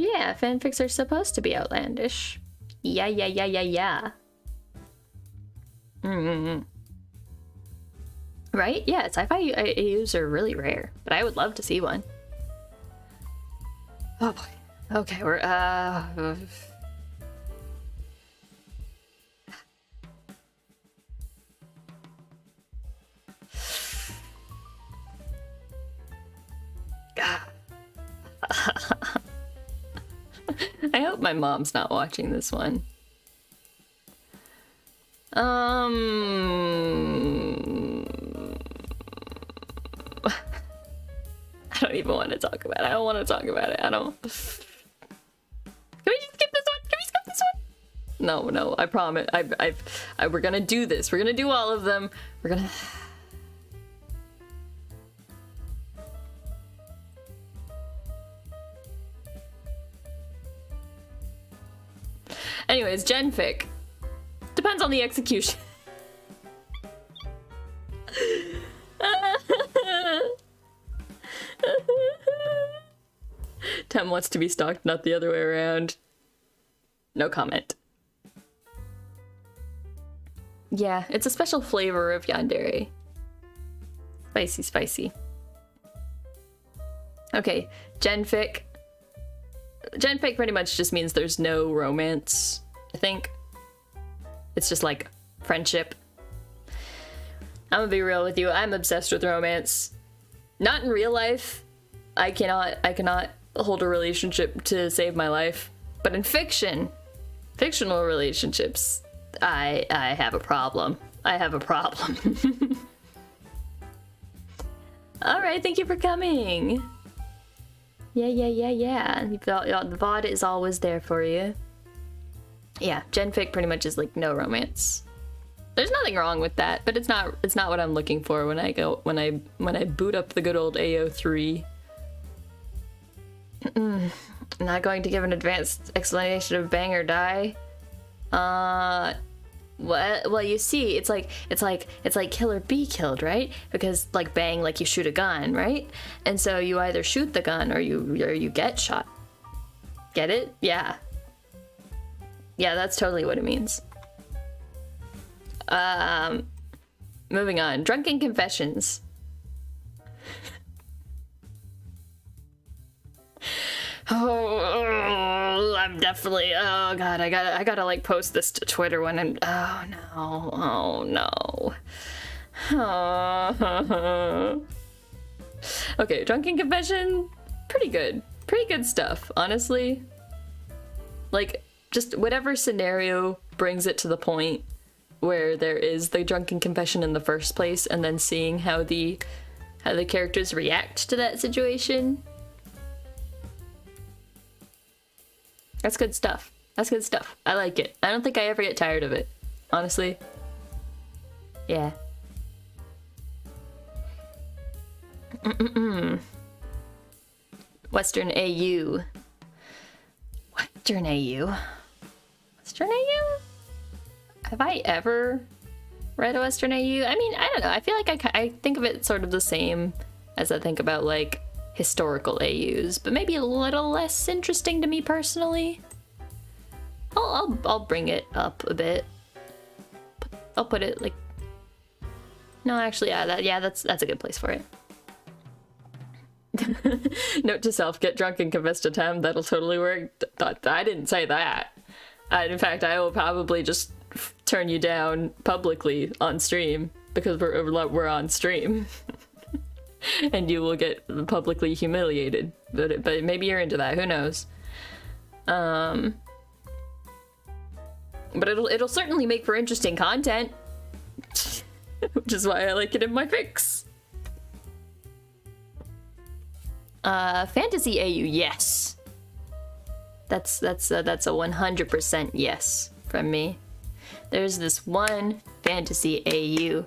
Yeah, fanfics are supposed to be outlandish. Yeah. Right? Yeah, sci-fi AUs are really rare, but I would love to see one. Oh boy. Okay, we're I hope my mom's not watching this one. I don't even want to talk about it. I don't want to talk about it. I don't. Can we just skip this one? Can we skip this one? No, I promise. We're gonna do this. We're gonna do all of them. We're gonna. Anyways, genfic. Depends on the execution. Tem wants to be stalked, not the other way around. No comment. Yeah, it's a special flavor of yandere. Spicy. Okay, genfic. Genfic pretty much just means there's no romance, I think. It's just like friendship. I'm gonna be real with you, I'm obsessed with romance. Not in real life. I cannot hold a relationship to save my life. But in fiction, fictional relationships, I have a problem. I have a problem. Alright, thank you for coming. Yeah. The VOD is always there for you. Yeah, genfic pretty much is like no romance. There's nothing wrong with that, but it's not what I'm looking for when I boot up the good old AO3. Not going to give an advanced explanation of bang or die. Well, you see, it's like kill or be killed, right? Because like bang, like you shoot a gun, right? And so you either shoot the gun or you get shot. Get it? Yeah. Yeah, that's totally what it means. Moving on. Drunken confessions. Oh, I'm definitely. Oh god, I gotta like post this to Twitter when I'm. Oh no. Okay, drunken confession. Pretty good stuff, honestly. Like, just whatever scenario brings it to the point where there is the drunken confession in the first place, and then seeing how the characters react to that situation. That's good stuff. I like it. I don't think I ever get tired of it, honestly. Yeah. Western AU. Western AU? Have I ever read a Western AU? I mean, I don't know. I feel like I think of it sort of the same as I think about, like, historical AUs, but maybe a little less interesting to me personally. I'll bring it up a bit. I'll put it, like... No, actually, yeah, that's a good place for it. Note to self, get drunk and confess to Tem. That'll totally work. I didn't say that. In fact, I will probably just turn you down publicly on stream because we're on stream. And you will get publicly humiliated. But maybe you're into that. Who knows? But it'll certainly make for interesting content. Which is why I like it in my fics. Fantasy AU, yes. That's a 100% yes from me. There's this one fantasy AU.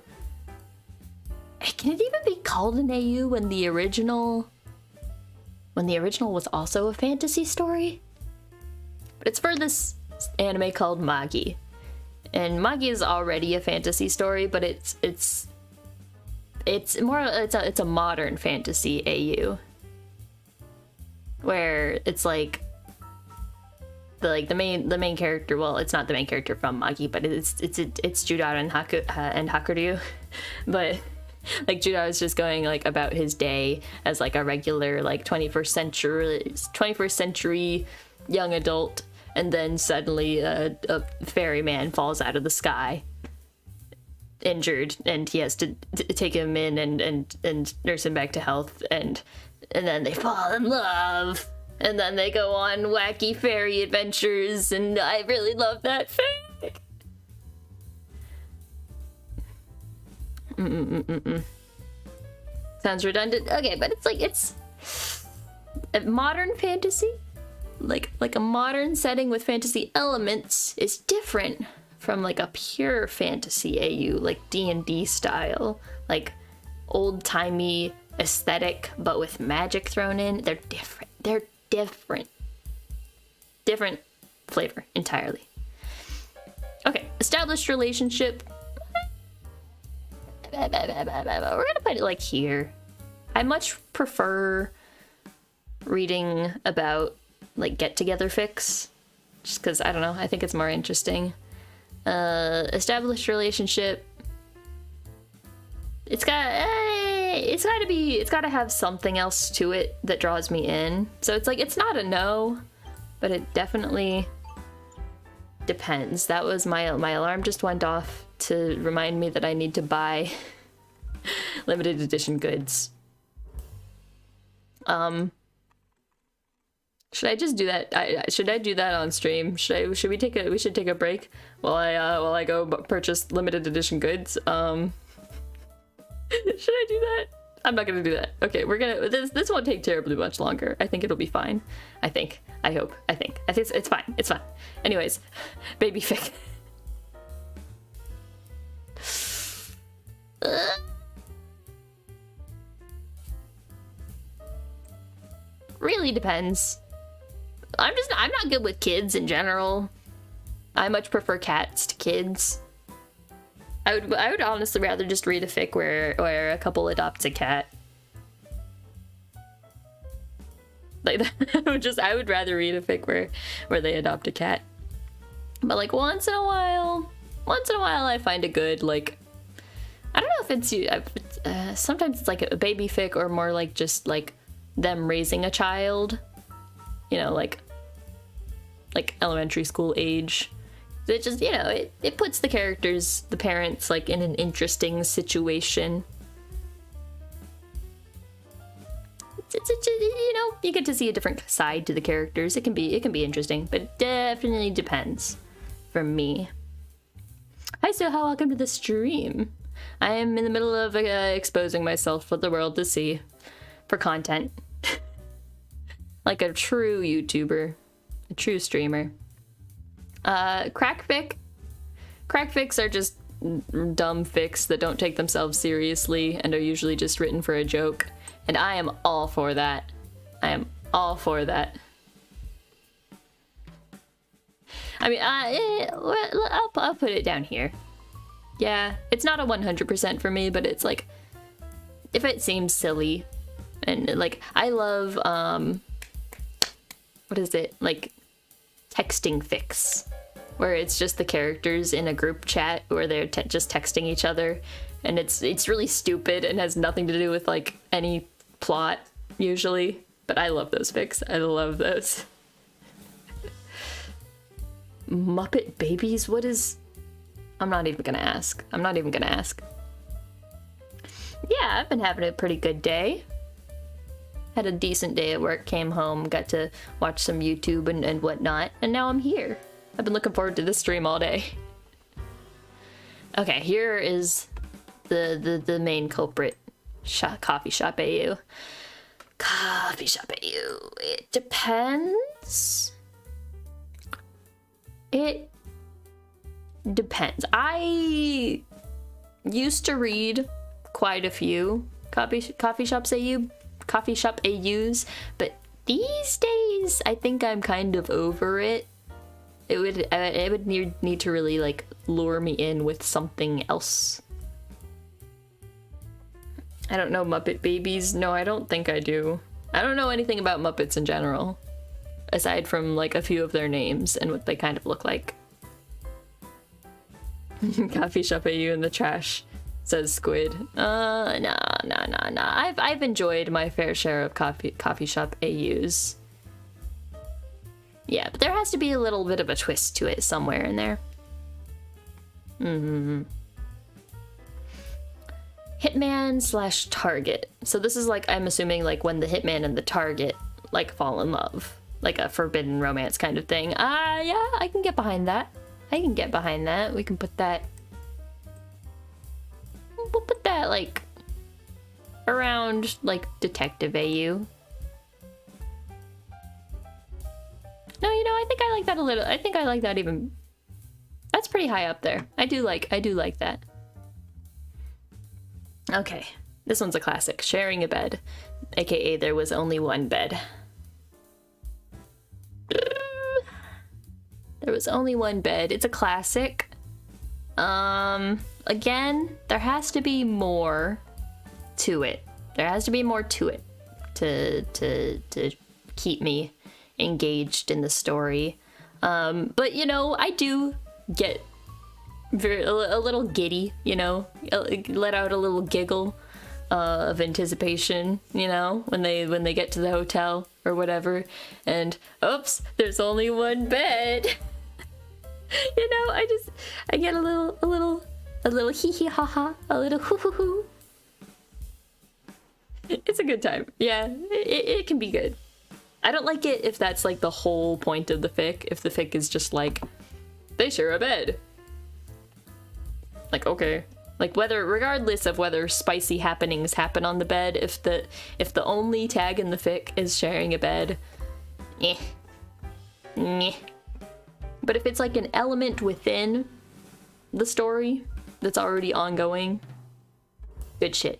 Can it even be called an AU when the original was also a fantasy story? But it's for this anime called Magi. And Magi is already a fantasy story, but it's a modern fantasy AU. Where it's like the main character, well, it's not the main character from Magi, but it's Judara and Hakuryu. But like Judara is just going like about his day as like a regular like 21st century young adult, and then suddenly a ferryman falls out of the sky injured, and he has to take him in and nurse him back to health, and then they fall in love, and then they go on wacky fairy adventures, and I really love that fic. Sounds redundant. Okay, but it's a modern fantasy, like a modern setting with fantasy elements is different from like a pure fantasy AU, like D&D style, like old-timey aesthetic but with magic thrown in. They're different flavor entirely. Okay, established relationship. We're gonna put it like here. I much prefer reading about like get-together fics, just because I don't know, I think it's more interesting. Established relationship. It's gotta have something else to it that draws me in. So it's like, it's not a no, but it definitely depends. That was my alarm just went off to remind me that I need to buy limited edition goods. Should I just do that? Should I do that on stream? Should we take a break while I go purchase limited edition goods? Should I do that? I'm not gonna do that. Okay, we're gonna. This won't take terribly much longer. I think it'll be fine. I think. I hope. I think it's fine. It's fine. Anyways, baby fic. Really depends. I'm not good with kids in general. I much prefer cats to kids. I would honestly rather just read a fic where a couple adopts a cat. Like I would rather read a fic where they adopt a cat. But like once in a while I find a good, like, I don't know if it's sometimes it's like a baby fic or more like just like them raising a child, you know, like elementary school age. It just, you know, it puts the characters, the parents, like in an interesting situation. It's you know, you get to see a different side to the characters. It can be interesting, but it definitely depends for me. Hi Soha, welcome to the stream. I am in the middle of exposing myself for the world to see for content. Like a true YouTuber, a true streamer. Crack fics are just dumb fics that don't take themselves seriously and are usually just written for a joke, and I am all for that. I am all for that. I mean, I'll put it down here. Yeah, it's not a 100% for me, but it's like, if it seems silly, and like, I love, what is it, like, texting fics, where it's just the characters in a group chat where they're just texting each other, and it's really stupid and has nothing to do with like any plot usually, but I love those fics. I love those. Muppet Babies? What is... I'm not even gonna ask. Yeah, I've been having a pretty good day. Had a decent day at work, came home, got to watch some YouTube and whatnot, and now I'm here. I've been looking forward to this stream all day. Okay, here is the main culprit. Coffee shop AU. Coffee shop AU. It depends. It depends. I used to read quite a few coffee shop AUs, but these days I think I'm kind of over it. It would need to really like lure me in with something else. I don't know Muppet Babies. No, I don't think I do. I don't know anything about Muppets in general, aside from like a few of their names and what they kind of look like. Coffee shop AU in the trash, says Squid. Nah. I've enjoyed my fair share of coffee shop AUs. Yeah, but there has to be a little bit of a twist to it somewhere in there. Hitman / target. So this is like, I'm assuming like when the hitman and the target like fall in love. Like a forbidden romance kind of thing. Yeah, I can get behind that. We can put that... We'll put that like around like Detective AU. No, you know, I think I like that a little. I think I like that even. That's pretty high up there. I do like that. Okay, this one's a classic. Sharing a bed, aka there was only one bed. There was only one bed. It's a classic. Again, there has to be more to it. There has to be more to it to keep me engaged in the story. But you know, I do get a little giddy, you know, let out a little giggle of anticipation, you know, when they get to the hotel or whatever, and oops, there's only one bed. You know, I get a little hee hee ha ha, a little hoo hoo hoo. It's a good time. Yeah, it can be good. I don't like it if that's like the whole point of the fic. If the fic is just like, they share a bed. Like, okay. Like regardless of whether spicy happenings happen on the bed, if the only tag in the fic is sharing a bed, eh. But if it's like an element within the story that's already ongoing, good shit.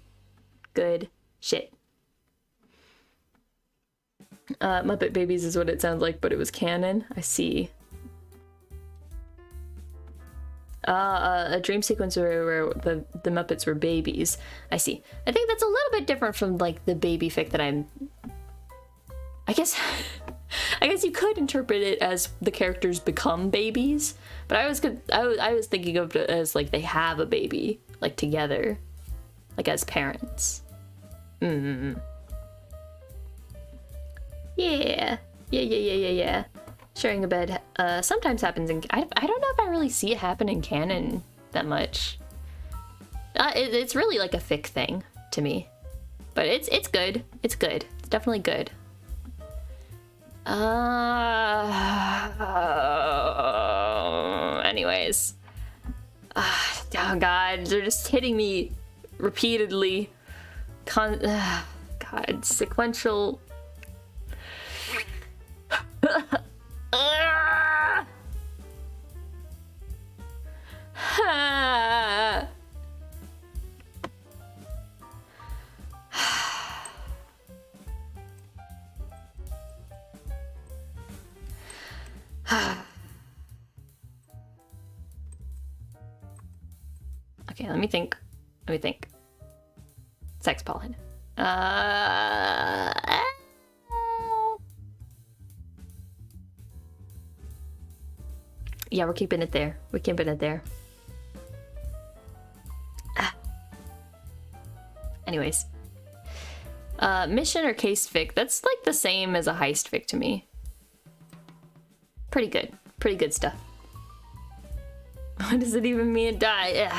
Good shit. Muppet Babies is what it sounds like, but it was canon. I see. A dream sequence where the Muppets were babies. I see. I think that's a little bit different from like the baby fic that I'm... I guess you could interpret it as the characters become babies, but I was thinking of it as like they have a baby, like together, like as parents. Yeah. Sharing a bed sometimes happens in... I don't know if I really see it happen in canon that much. It's really like a fic thing to me, but it's good. It's good. It's definitely good. Anyways. Oh god, they're just hitting me repeatedly. God, sequential... Okay, let me think. Sex pollen. Yeah, we're keeping it there. Anyways. Mission or case fic, that's like the same as a heist fic to me. Pretty good stuff. What does it even mean, die?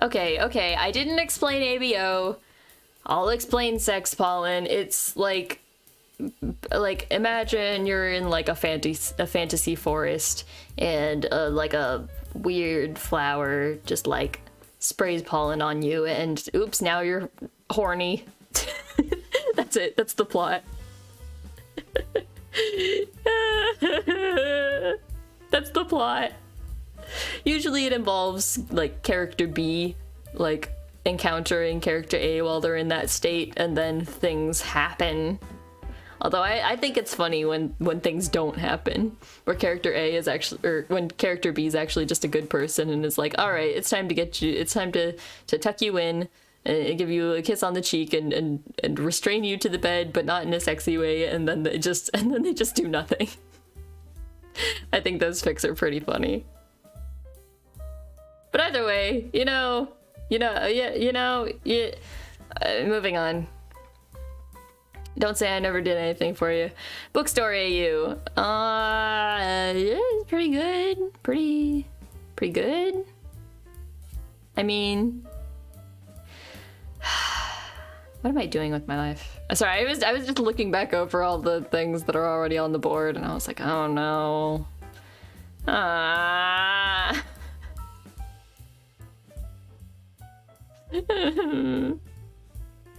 Okay, I didn't explain ABO. I'll explain sex pollen. It's like imagine you're in like a fantasy forest and like a weird flower just like sprays pollen on you and oops, now you're horny. That's it. That's the plot. That's the plot. Usually it involves, like, character B, like, encountering character A while they're in that state, and then things happen. Although I think it's funny when things don't happen, where character A is actually, or when character B is actually just a good person and is like, all right, it's time to get you, it's time to tuck you in and give you a kiss on the cheek and restrain you to the bed, but not in a sexy way, and then they just do nothing. I think those fics are pretty funny. But either way, moving on. Don't say I never did anything for you. Bookstore AU. Yeah, it's pretty good. Pretty good. I mean, what am I doing with my life? Sorry, I was just looking back over all the things that are already on the board, and I was like, oh no.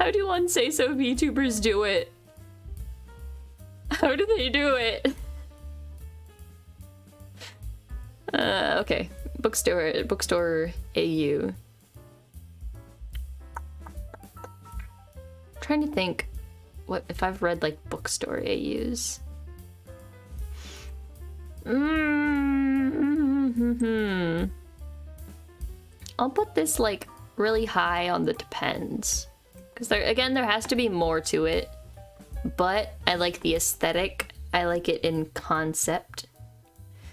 How do unsay-so VTubers do it? How do they do it? Okay. Bookstore AU. Trying to think what if I've read like bookstore AUs. I'll put this like really high on the depends. Because there has to be more to it, but I like the aesthetic. I like it in concept.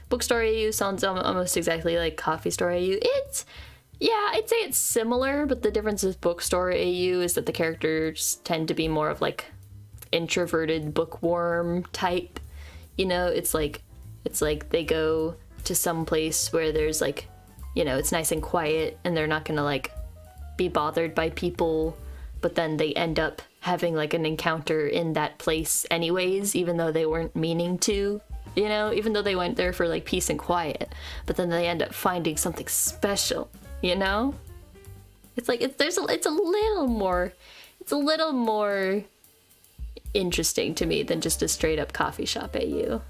Bookstore AU sounds almost exactly like Coffee Store AU. Yeah, I'd say it's similar, but the difference with Bookstore AU is that the characters tend to be more of like introverted bookworm type. It's like they go to some place where there's like, it's nice and quiet and they're not gonna like be bothered by people. But then they end up having like an encounter in that place anyways, even though they weren't meaning to, even though they went there for like peace and quiet, but then they end up finding something special, It's like, it's a little more interesting to me than just a straight up coffee shop AU.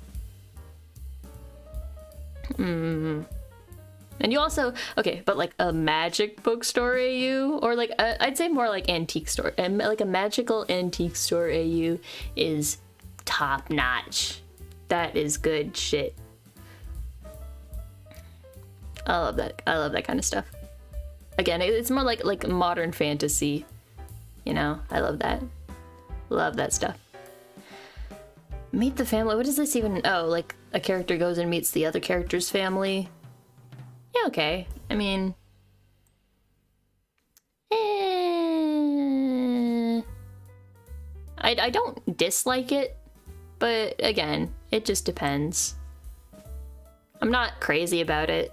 And you also, okay, but like a magic bookstore AU, or like, I'd say more like antique store, and like a magical antique store AU is top notch. That is good shit. I love that. I love that kind of stuff. Again, it's more like modern fantasy, I love that. Love that stuff. Meet the family. What is this even? Oh, like a character goes and meets the other character's family. Yeah, okay. I mean, I don't dislike it, but again, it just depends. I'm not crazy about it,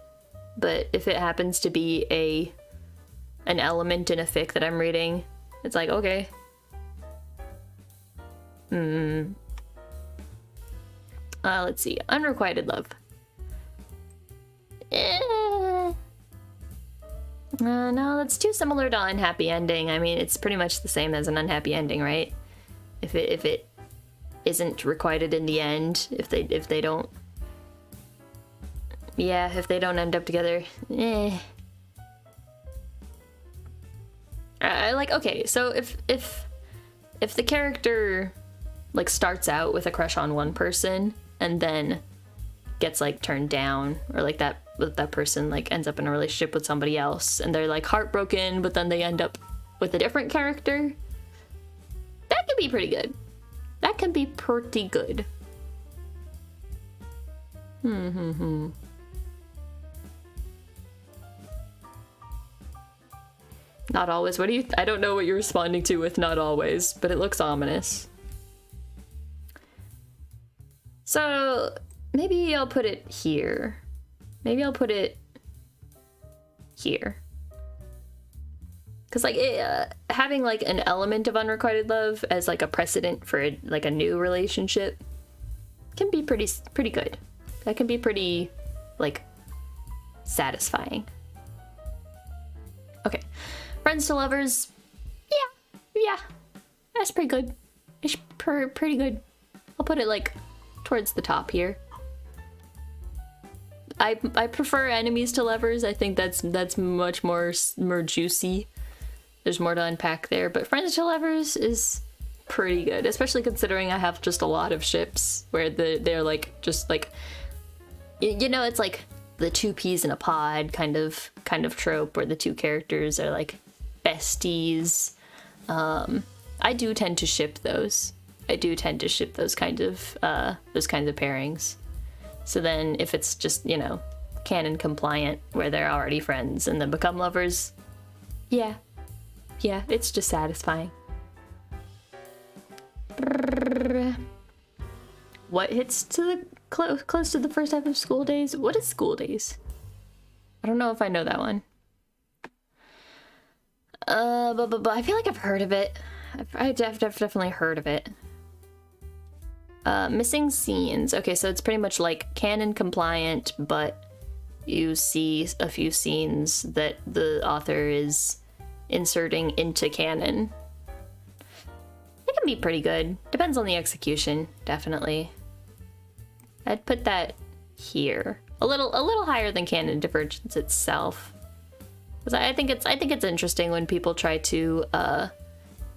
but if it happens to be an element in a fic that I'm reading, it's like, okay. Let's see. Unrequited love. No, that's too similar to unhappy ending. I mean, it's pretty much the same as an unhappy ending, right? If it isn't requited in the end, if they don't, yeah, if they don't end up together, I like, okay, so if the character like starts out with a crush on one person and then gets like turned down, or like that person like ends up in a relationship with somebody else and they're like heartbroken, but then they end up with a different character, that could be pretty good. That can be pretty good. Not always. What do you... I don't know what you're responding to with not always, but it looks ominous. So maybe I'll put it here. Maybe I'll put it here. Because like having like an element of unrequited love as like a precedent for like a new relationship can be pretty good. That can be pretty like satisfying. Okay, friends to lovers. Yeah, that's pretty good. It's pretty good. I'll put it like towards the top here. I prefer enemies to lovers. I think that's much more juicy. There's more to unpack there, but friends to lovers is pretty good, especially considering I have just a lot of ships where they're like just like, you know, it's like the two peas in a pod kind of trope where the two characters are like besties. I do tend to ship those. I do tend to ship those kinds of pairings. So then if it's just, you know, canon compliant where they're already friends and then become lovers, yeah, it's just satisfying. What hits to the close to the first half of School Days? What is School Days? I don't know if I know that one. But I feel like I've heard of it. I've definitely heard of it. Missing scenes. Okay, so it's pretty much like canon compliant, but you see a few scenes that the author is inserting into canon. It can be pretty good. Depends on the execution, definitely. I'd put that here. A little higher than canon divergence itself. Because I think it's interesting when people try to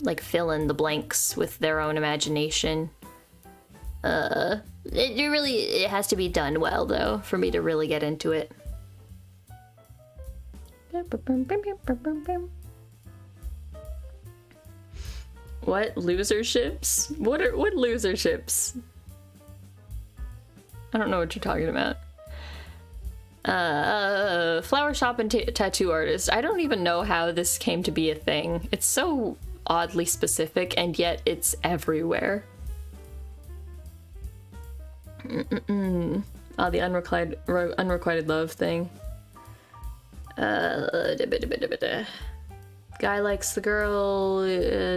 like fill in the blanks with their own imagination. It has to be done well though for me to really get into it. What loser ships? What loser ships? I don't know what you're talking about. Flower shop and tattoo artist. I don't even know how this came to be a thing. It's so oddly specific and yet it's everywhere. Oh, the unrequited love thing. Guy likes the girl,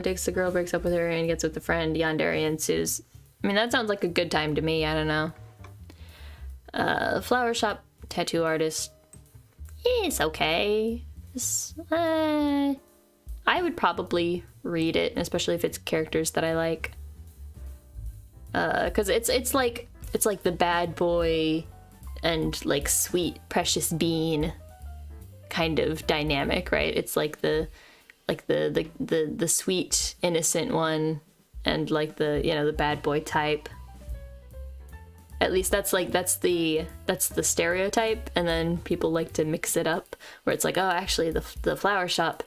dates the girl, breaks up with her, and gets with the friend. Yandere ensues. I mean, that sounds like a good time to me. I don't know. Flower shop, tattoo artist. It's okay. I would probably read it, especially if it's characters that I like. Because it's like the bad boy and like sweet precious bean kind of dynamic, right? It's like the sweet innocent one and like the, you know, the bad boy type. At least that's the stereotype, and then people like to mix it up where it's like, oh, actually the flower shop,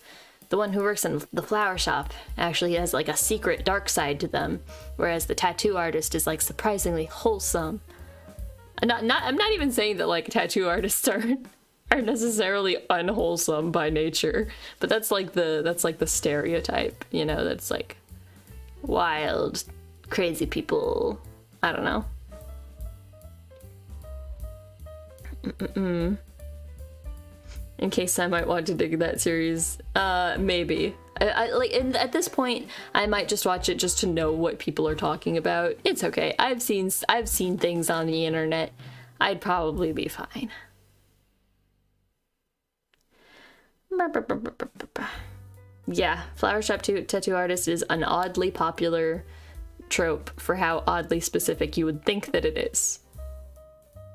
the one who works in the flower shop actually has like a secret dark side to them, whereas the tattoo artist is like surprisingly wholesome. I'm not even saying that like tattoo artists are necessarily unwholesome by nature, but that's like the stereotype, you know, that's like wild, crazy people. I don't know. In case I might want to dig that series, maybe. I like at this point I might just watch it just to know what people are talking about. It's okay. I've seen things on the internet. I'd probably be fine. Yeah, flower shop tattoo artist is an oddly popular trope for how oddly specific you would think that it is.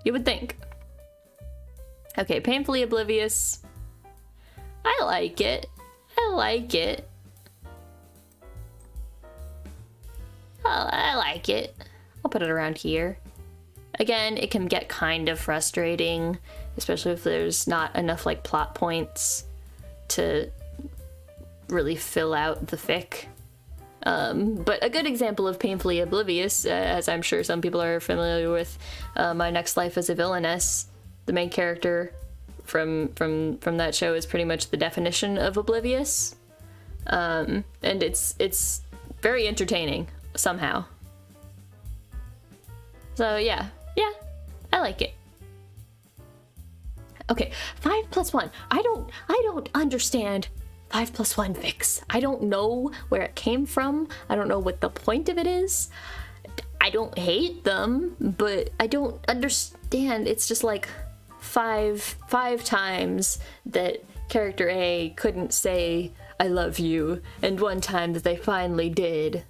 You would think. Okay, painfully oblivious. I like it. I like it. Oh, I like it. I'll put it around here. Again, it can get kind of frustrating, especially if there's not enough like plot points to really fill out the fic. But a good example of painfully oblivious, as I'm sure some people are familiar with, My Next Life as a Villainess. The main character from that show is pretty much the definition of oblivious, and it's very entertaining somehow. So yeah, I like it. Okay, 5+1. I don't understand 5+1 fics. I don't know where it came from. I don't know what the point of it is. I don't hate them, but I don't understand. It's just like five times that character A couldn't say I love you, and one time that they finally did.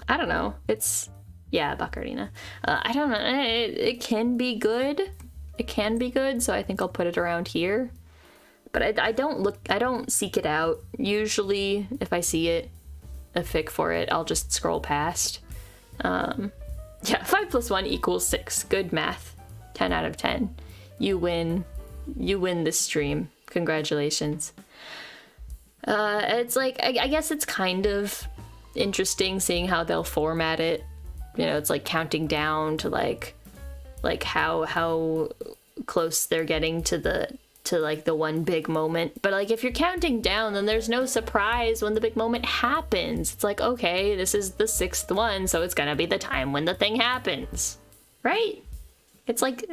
I don't know. It's, yeah, Bacardina. I don't know. It can be good. It can be good, so I think I'll put it around here. But I don't seek it out. Usually, if I see it, a fic for it, I'll just scroll past. Yeah, 5 + 1 = 6. Good math. 10 out of 10. You win. You win this stream. Congratulations. It's like, I guess it's kind of interesting seeing how they'll format it. You know, it's like counting down to like how close they're getting to the one big moment. But like if you're counting down, then there's no surprise when the big moment happens. It's like, okay, this is the 6th one, so it's gonna be the time when the thing happens, right? It's like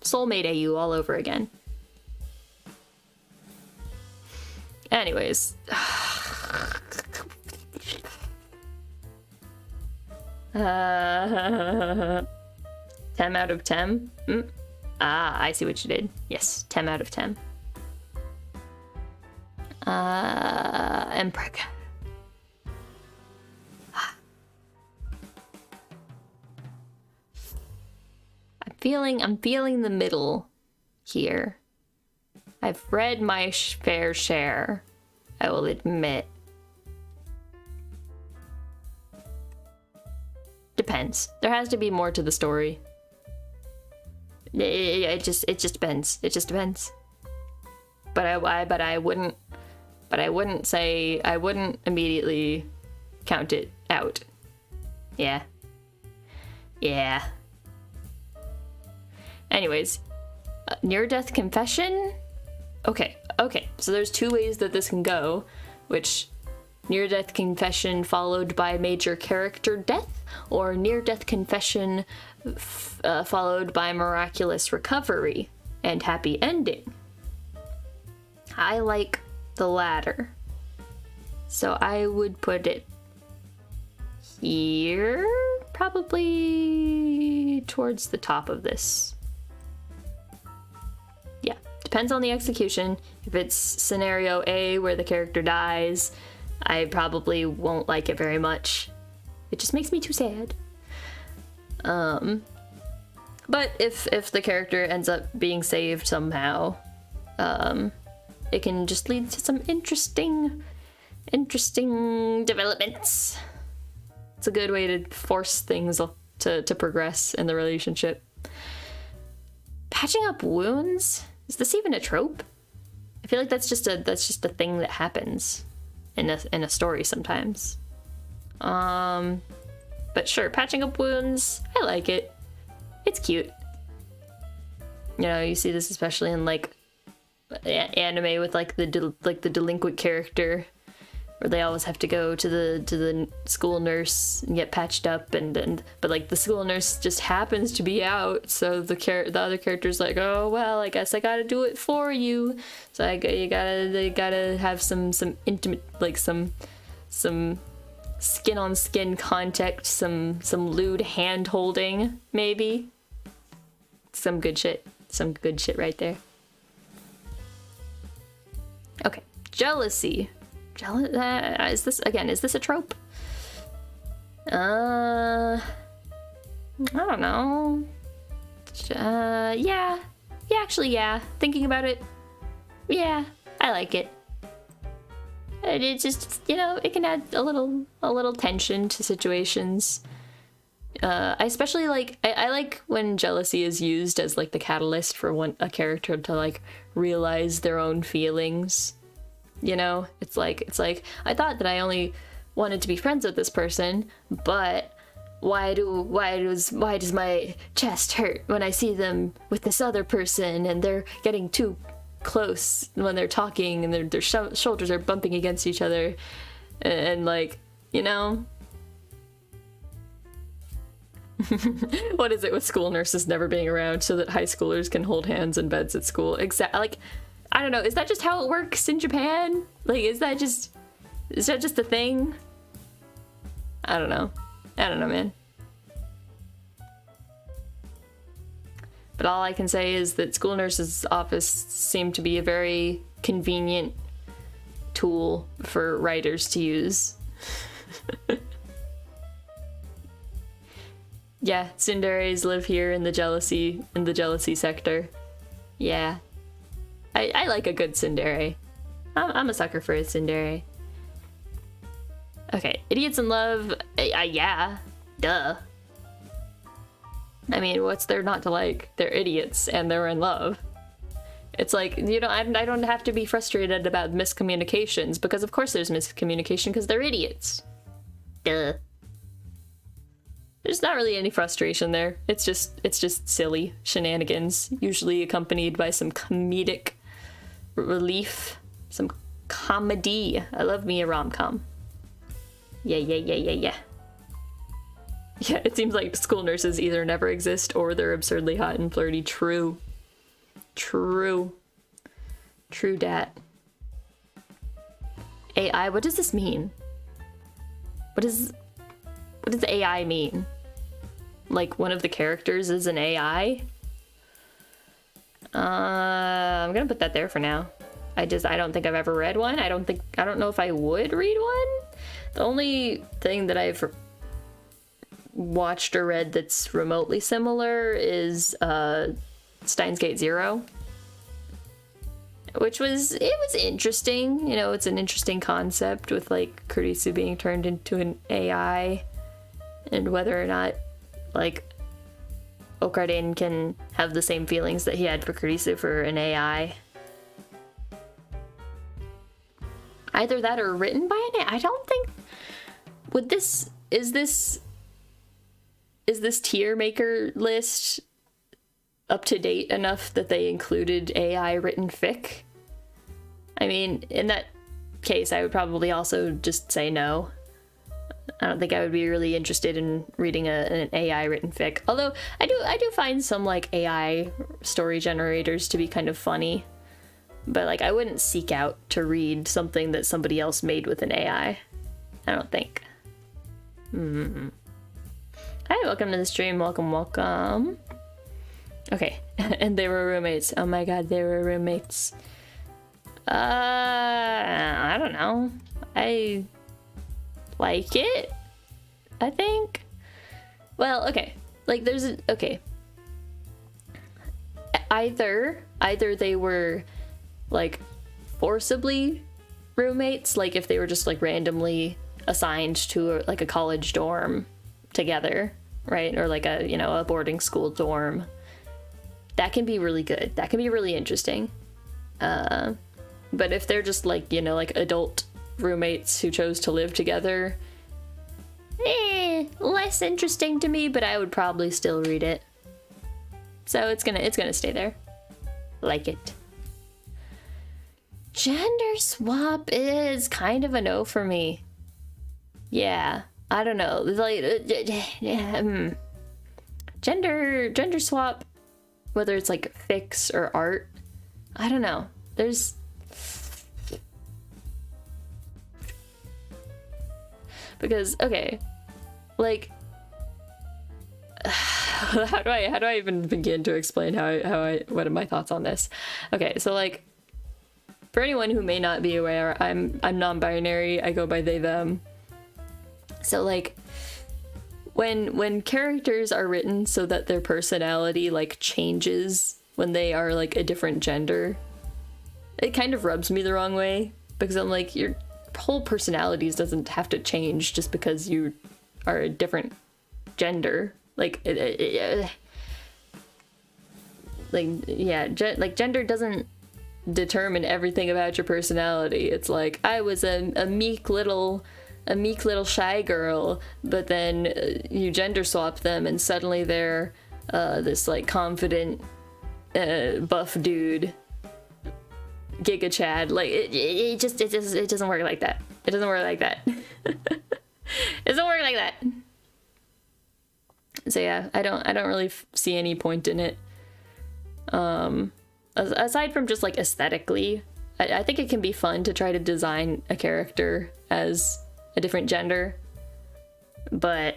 Soulmate AU all over again. Anyways. 10 out of 10? Ah, I see what you did. Yes, 10 out of 10. Empreg. I'm feeling the middle here. I've read my fair share, I will admit. Depends. There has to be more to the story. It just depends. It just depends. But I wouldn't say, I wouldn't immediately count it out. Yeah. Yeah. Anyways, near-death confession? Okay, so there's 2 ways that this can go, which near-death confession followed by major character death, or near-death confession followed by miraculous recovery and happy ending. I like the latter, so I would put it here, probably towards the top of this. Yeah, depends on the execution. If it's scenario A where the character dies, I probably won't like it very much. It just makes me too sad. But if the character ends up being saved somehow, it can just lead to some interesting developments. It's a good way to force things to progress in the relationship. Patching up wounds? Is this even a trope? I feel like that's just a thing that happens in a story sometimes. But sure, patching up wounds, I like it. It's cute. You know, you see this especially in like anime with like the delinquent character, where they always have to go to the school nurse and get patched up, but like the school nurse just happens to be out, so the other character's like, oh well, I guess I gotta do it for you. So they gotta have some intimate, like some skin on skin contact, some lewd hand holding, maybe. Some good shit right there. Okay, jealousy. Is this a trope? I don't know. Yeah, actually, yeah. Thinking about it, yeah, I like it. It just, you know, it can add a little tension to situations. I especially like, I like when jealousy is used as like the catalyst for a character to like realize their own feelings. You know, it's like I thought that I only wanted to be friends with this person, but why does my chest hurt when I see them with this other person, and they're getting too close when they're talking, and their shoulders are bumping against each other, and like, you know. What is it with school nurses never being around so that high schoolers can hold hands in beds at school? Like, I don't know, is that just how it works in Japan? Like, is that just a thing? I don't know, man. But all I can say is that school nurses' office seemed to be a very convenient tool for writers to use. Yeah, tsunderes live here in the jealousy sector. Yeah. I like a good tsundere. I'm a sucker for a tsundere. Okay, idiots in love. Yeah, duh. I mean, what's there not to like? They're idiots and they're in love. It's like, you know, I don't have to be frustrated about miscommunications, because of course there's miscommunication because they're idiots. Duh. There's not really any frustration there. It's just silly shenanigans, usually accompanied by some comedic relief, some comedy. I love me a rom-com. Yeah. Yeah, it seems like school nurses either never exist or they're absurdly hot and flirty. True dat. AI, what does this mean? What does AI mean? Like one of the characters is an AI? I'm gonna put that there for now. I don't think I've ever read one. I don't know if I would read one. The only thing that I've watched or read that's remotely similar is Steins Gate Zero, which was interesting. You know, it's an interesting concept with like Kurisu being turned into an AI, and whether or not like Okaren can have the same feelings that he had for Kurisu for an AI. Either that or written by an AI. I don't think. Is this tier maker list up to date enough that they included AI written fic? I mean, in that case, I would probably also just say no. I don't think I would be really interested in reading an AI written fic. Although I do find some like AI story generators to be kind of funny, but like I wouldn't seek out to read something that somebody else made with an AI. I don't think. Hi, welcome to the stream. Welcome. Okay, and they were roommates. Oh my god, they were roommates. I don't know. I like it, I think. Well, okay. Like okay. Either they were like forcibly roommates, like if they were just like randomly assigned to like a college dorm together, right? Or like a boarding school dorm. That can be really good. That can be really interesting. But if they're just like, like adult roommates who chose to live together, less interesting to me, but I would probably still read it. So it's gonna stay there. Like it. Gender swap is kind of a no for me. Yeah, I don't know. Like, gender swap, whether it's like fics or art, I don't know. There's because okay, like how do I even begin to explain what are my thoughts on this? Okay, so like for anyone who may not be aware, I'm non-binary. I go by they them. So like when characters are written so that their personality like changes when they are like a different gender, it kind of rubs me the wrong way, because I'm like, your whole personalities doesn't have to change just because you are a different gender. Like gender doesn't determine everything about your personality. It's like, I was a meek little shy girl, but then you gender swap them and suddenly they're this like confident buff dude, Giga Chad. Like it doesn't work like that. It doesn't work like that. It doesn't work like that. So yeah, I don't really see any point in it. Aside from just like aesthetically, I think it can be fun to try to design a character as a different gender, but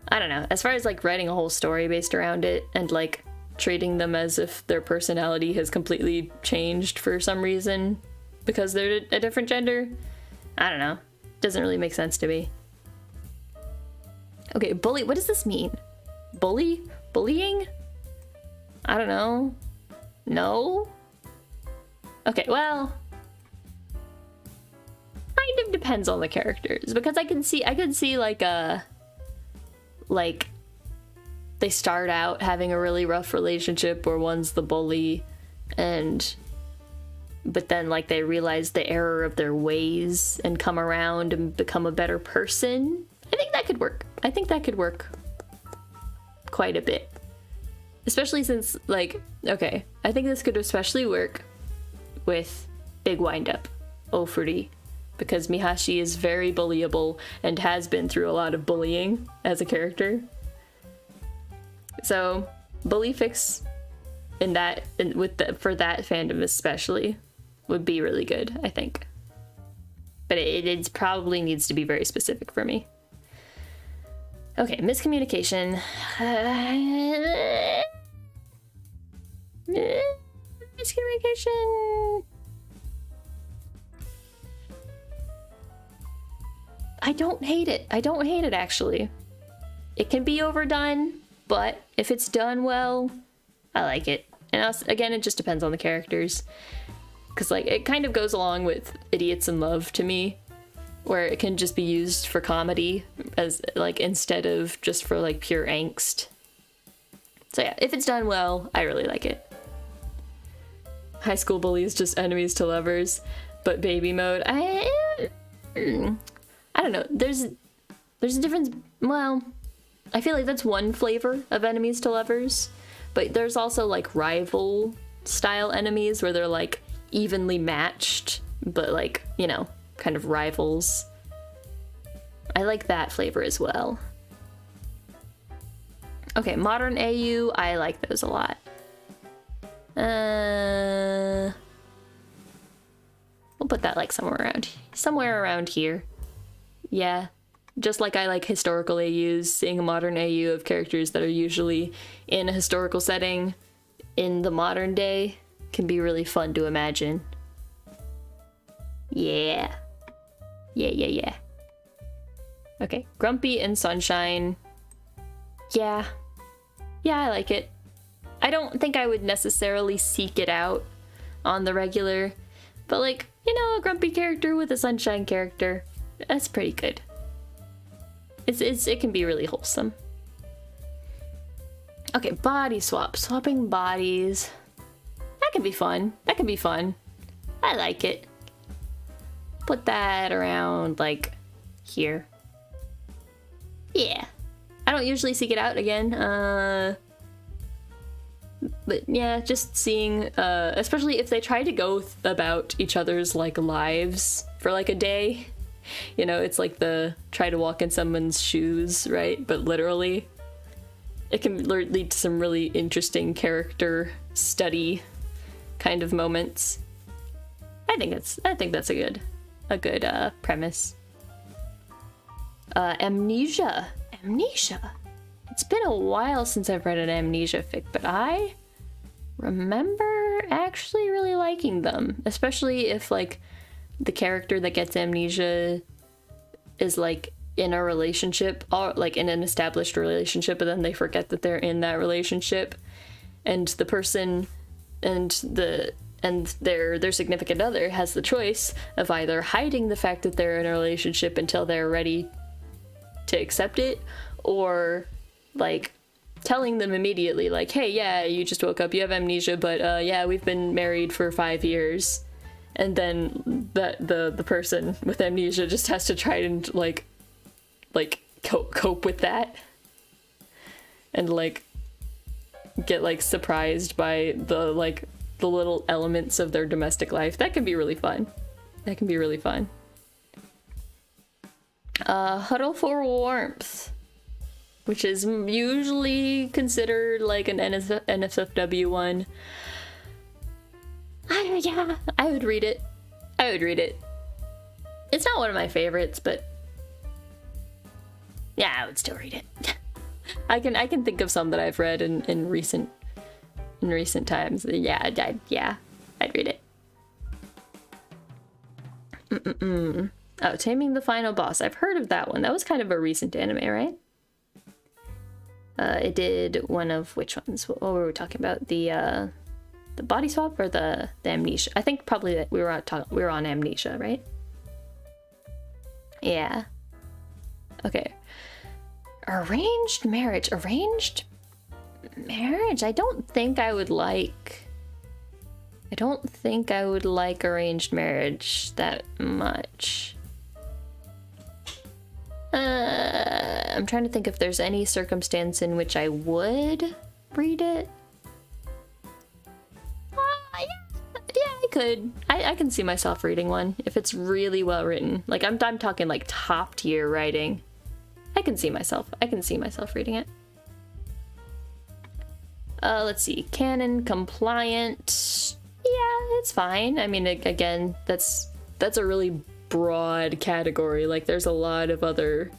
I don't know. As far as like writing a whole story based around it and like treating them as if their personality has completely changed for some reason because they're a different gender, I don't know. Doesn't really make sense to me. Okay, bully. What does this mean? Bullying? I don't know. No? Okay, well, kind of depends on the characters, because I could see like they start out having a really rough relationship where one's the bully, but then like they realize the error of their ways and come around and become a better person. I think that could work. I think that could work quite a bit. Especially since, like, okay, I think this could especially work with Big Wind-Up, Ofuri, because Mihashi is very bullyable and has been through a lot of bullying as a character. So, bully fix for that fandom especially would be really good, I think. But it probably needs to be very specific for me. Okay, miscommunication. Miscommunication. I don't hate it. I don't hate it, actually. It can be overdone, but if it's done well, I like it. And also, again, it just depends on the characters. Because, like, it kind of goes along with Idiots in Love to me, where it can just be used for comedy as, like, instead of just for, like, pure angst. So yeah, if it's done well, I really like it. High school bullies just enemies to lovers, but baby mode, I don't know. There's a difference. Well, I feel like that's one flavor of enemies to lovers, but there's also like rival style enemies where they're like evenly matched, but like, you know, kind of rivals. I like that flavor as well. Okay, modern AU, I like those a lot. We'll put that like somewhere around here. Yeah, just like I like historical AUs, seeing a modern AU of characters that are usually in a historical setting in the modern day can be really fun to imagine. Yeah. Yeah. Okay, Grumpy and Sunshine. Yeah, I like it. I don't think I would necessarily seek it out on the regular, but like, you know, a grumpy character with a sunshine character, that's pretty good. It can be really wholesome. Okay, body swap. Swapping bodies. That can be fun. I like it. Put that around, like, here. Yeah. I don't usually seek it out again, but yeah, just seeing, especially if they try to go about each other's, like, lives for, like, a day. You know, it's like the try to walk in someone's shoes, right? But literally, it can lead to some really interesting character study kind of moments. I think that's a good premise. Amnesia. It's been a while since I've read an Amnesia fic, but I remember actually really liking them, especially if like the character that gets amnesia is like in a relationship, or like in an established relationship, but then they forget that they're in that relationship, and the person and their significant other has the choice of either hiding the fact that they're in a relationship until they're ready to accept it, or like telling them immediately, like, hey, yeah, you just woke up, you have amnesia, but yeah, we've been married for 5 years. And then the person with amnesia just has to try and like cope with that, and like get like surprised by the little elements of their domestic life. That can be really fun. Huddle for Warmth, which is usually considered like an NSFW one. Yeah, I would read it. It's not one of my favorites, but yeah, I would still read it. I can think of some that I've read in recent times. Yeah, I'd read it. Oh, Taming the Final Boss. I've heard of that one. That was kind of a recent anime, right? It did one of which ones? What were we talking about? The body swap or the amnesia? I think probably that we were on amnesia, right? Yeah. Okay. Arranged marriage. Arranged marriage? I don't think I would like arranged marriage that much. I'm trying to think if there's any circumstance in which I would read it. Yeah, I could. I can see myself reading one if it's really well written. Like I'm talking like top tier writing. I can see myself reading it. Let's see. Canon compliant. Yeah, it's fine. I mean, again, that's a really broad category. Like there's a lot of other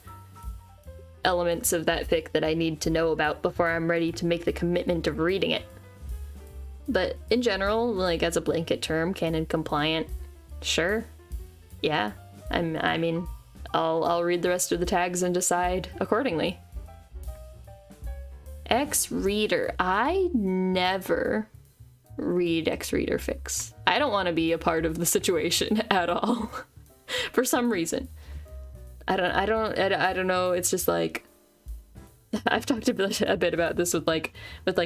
elements of that fic that I need to know about before I'm ready to make the commitment of reading it. But in general, like as a blanket term, canon compliant, sure. Yeah. I mean, I'll read the rest of the tags and decide accordingly. X-reader. I never read X-reader fics. I don't want to be a part of the situation at all. For some reason. I don't know. It's just like I've talked a bit about this with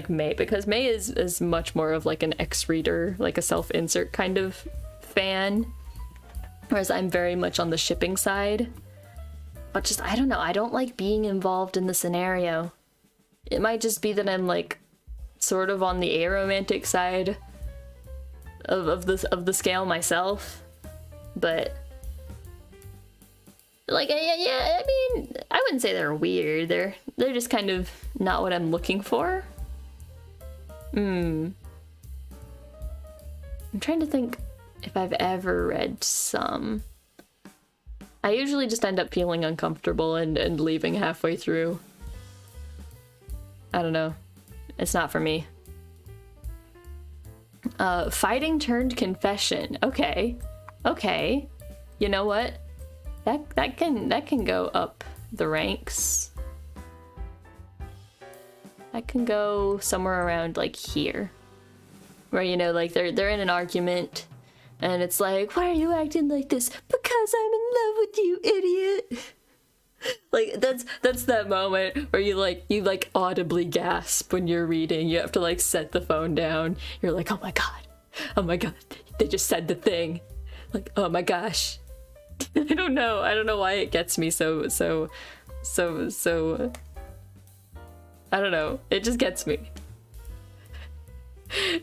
May, because May is much more of like an X-reader, like a self-insert kind of fan, whereas I'm very much on the shipping side. But just I don't know. I don't like being involved in the scenario. It might just be that I'm like sort of on the aromantic side of the scale myself, but. Like, yeah, I mean, I wouldn't say they're weird. They're just kind of not what I'm looking for. I'm trying to think if I've ever read some. I usually just end up feeling uncomfortable and leaving halfway through. I don't know. It's not for me. Fighting turned confession. Okay. You know what? That can go up the ranks. That can go somewhere around like here, where you know, like they're in an argument, and it's like, why are you acting like this? Because I'm in love with you, idiot. Like that's that moment where you audibly gasp when you're reading. You have to like set the phone down. You're like, oh my god, they just said the thing. Like, oh my gosh. I don't know why it gets me so I don't know, it just gets me.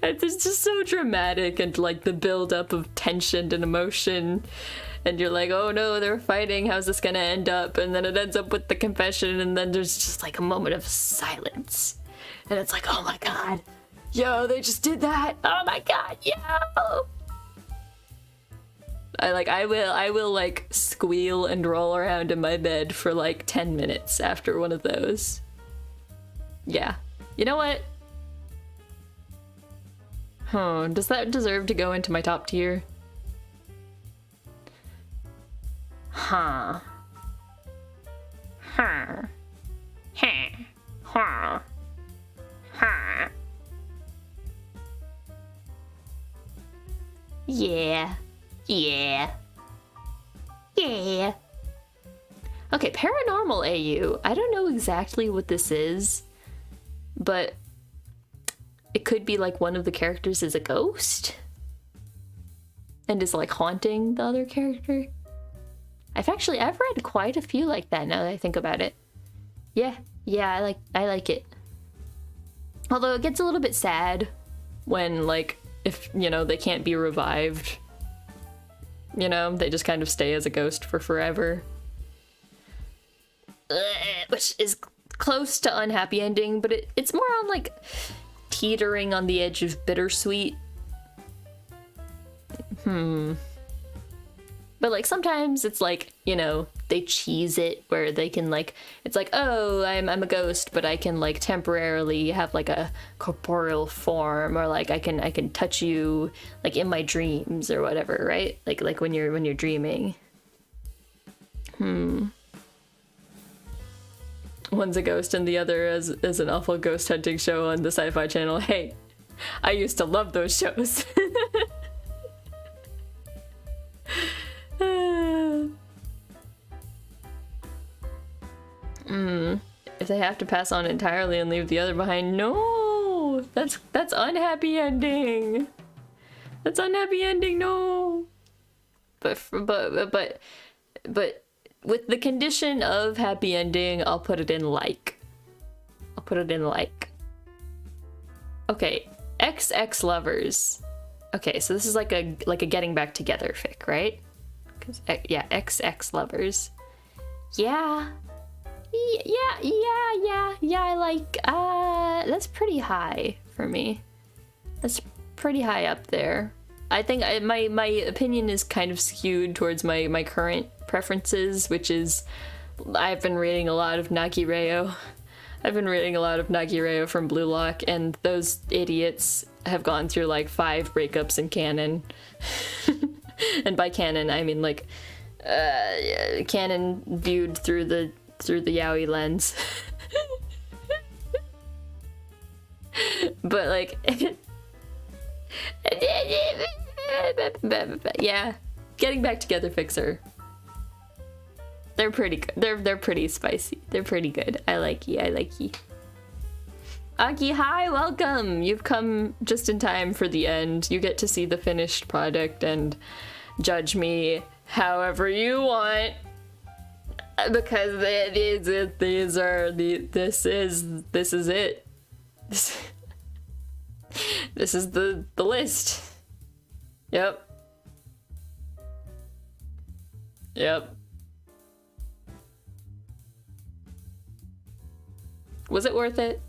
It's just so dramatic, and like the build up of tension and emotion, and you're like, oh no, they're fighting, how's this gonna end up? And then it ends up with the confession, and then there's just like a moment of silence, and it's like, oh my god, yo, they just did that, oh my god, yo. I will like squeal and roll around in my bed for like 10 minutes after one of those. Yeah. You know what? Does that deserve to go into my top tier? Yeah. Okay, paranormal AU. I don't know exactly what this is, but it could be like one of the characters is a ghost and is like haunting the other character. I've read quite a few like that now that I think about it. Yeah, I like it. Although it gets a little bit sad when like if, you know, they can't be revived. You know, they just kind of stay as a ghost for forever. Which is close to unhappy ending, but it's more on like teetering on the edge of bittersweet. But like sometimes it's like, you know, they cheese it where they can like, it's like, oh, I'm a ghost, but I can like temporarily have like a corporeal form, or like I can touch you like in my dreams or whatever, right? Like when you're dreaming. One one's a ghost and the other is an awful ghost hunting show on the Sci-Fi Channel. Hey, I used to love those shows. If they have to pass on entirely and leave the other behind, no! That's unhappy ending. That's unhappy ending, no. But with the condition of happy ending, I'll put it in like. I'll put it in like. Okay, XX lovers. Okay, so this is like a getting back together fic, right? 'Cause, yeah, XX lovers. Yeah, I like, that's pretty high for me. That's pretty high up there. I think my opinion is kind of skewed towards my current preferences, which is I've been reading a lot of Nagireo. I've been reading a lot of Nagireo from Blue Lock, and those idiots have gone through like 5 breakups in canon. And by canon, I mean like canon viewed through the yaoi lens. But like yeah, getting back together fixer. They're pretty good. They're pretty spicy. They're pretty good. I like ye. Aki, hi, welcome. You've come just in time for the end. You get to see the finished product and judge me however you want. Because this is it. This is the list. Yep. Was it worth it?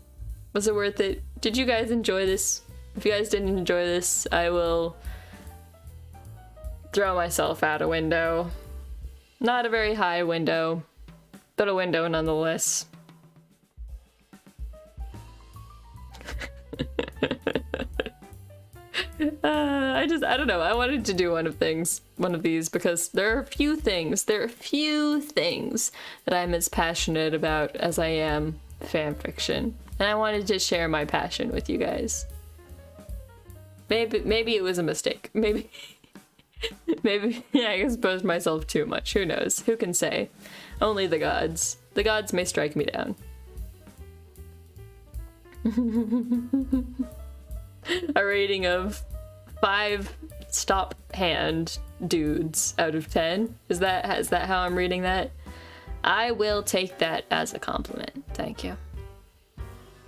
Was it worth it? Did you guys enjoy this? If you guys didn't enjoy this, I will throw myself out a window. Not a very high window, but a window nonetheless. I don't know. I wanted to do one of these because there are a few things that I'm as passionate about as I am fanfiction, and I wanted to share my passion with you guys. Maybe it was a mistake. Maybe I exposed myself too much. Who knows? Who can say? Only the gods. The gods may strike me down. A rating of 5 stop hand dudes out of 10. Is that how I'm reading that? I will take that as a compliment. Thank you.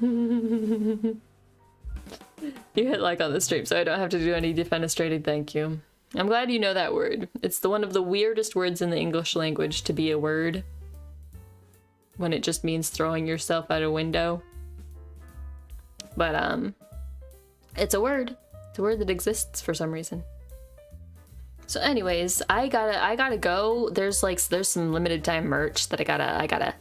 You hit like on the stream, so I don't have to do any defenestrating. Thank you. I'm glad you know that word. It's one of the weirdest words in the English language to be a word. When it just means throwing yourself out a window. But it's a word. It's a word that exists for some reason. So anyways, I gotta go. There's some limited time merch that I gotta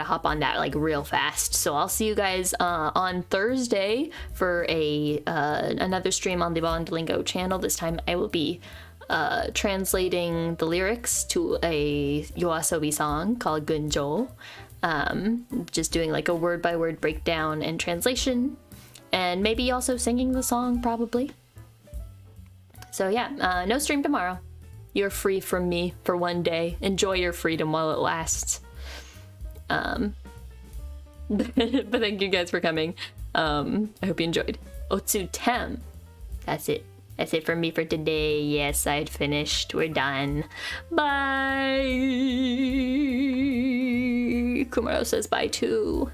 hop on that like real fast. So I'll see you guys on Thursday for another stream on the bondLingo channel. This time I will be translating the lyrics to a YOASOBI song called Gunjo. Just doing like a word by word breakdown and translation, and maybe also singing the song probably. So yeah, no stream tomorrow. You're free from me for one day. Enjoy your freedom while it lasts. But thank you guys for coming. I hope you enjoyed. Otsu Tem. That's it. That's it for me for today. Yes, I'd finished. We're done. Bye. Kumaro says bye too.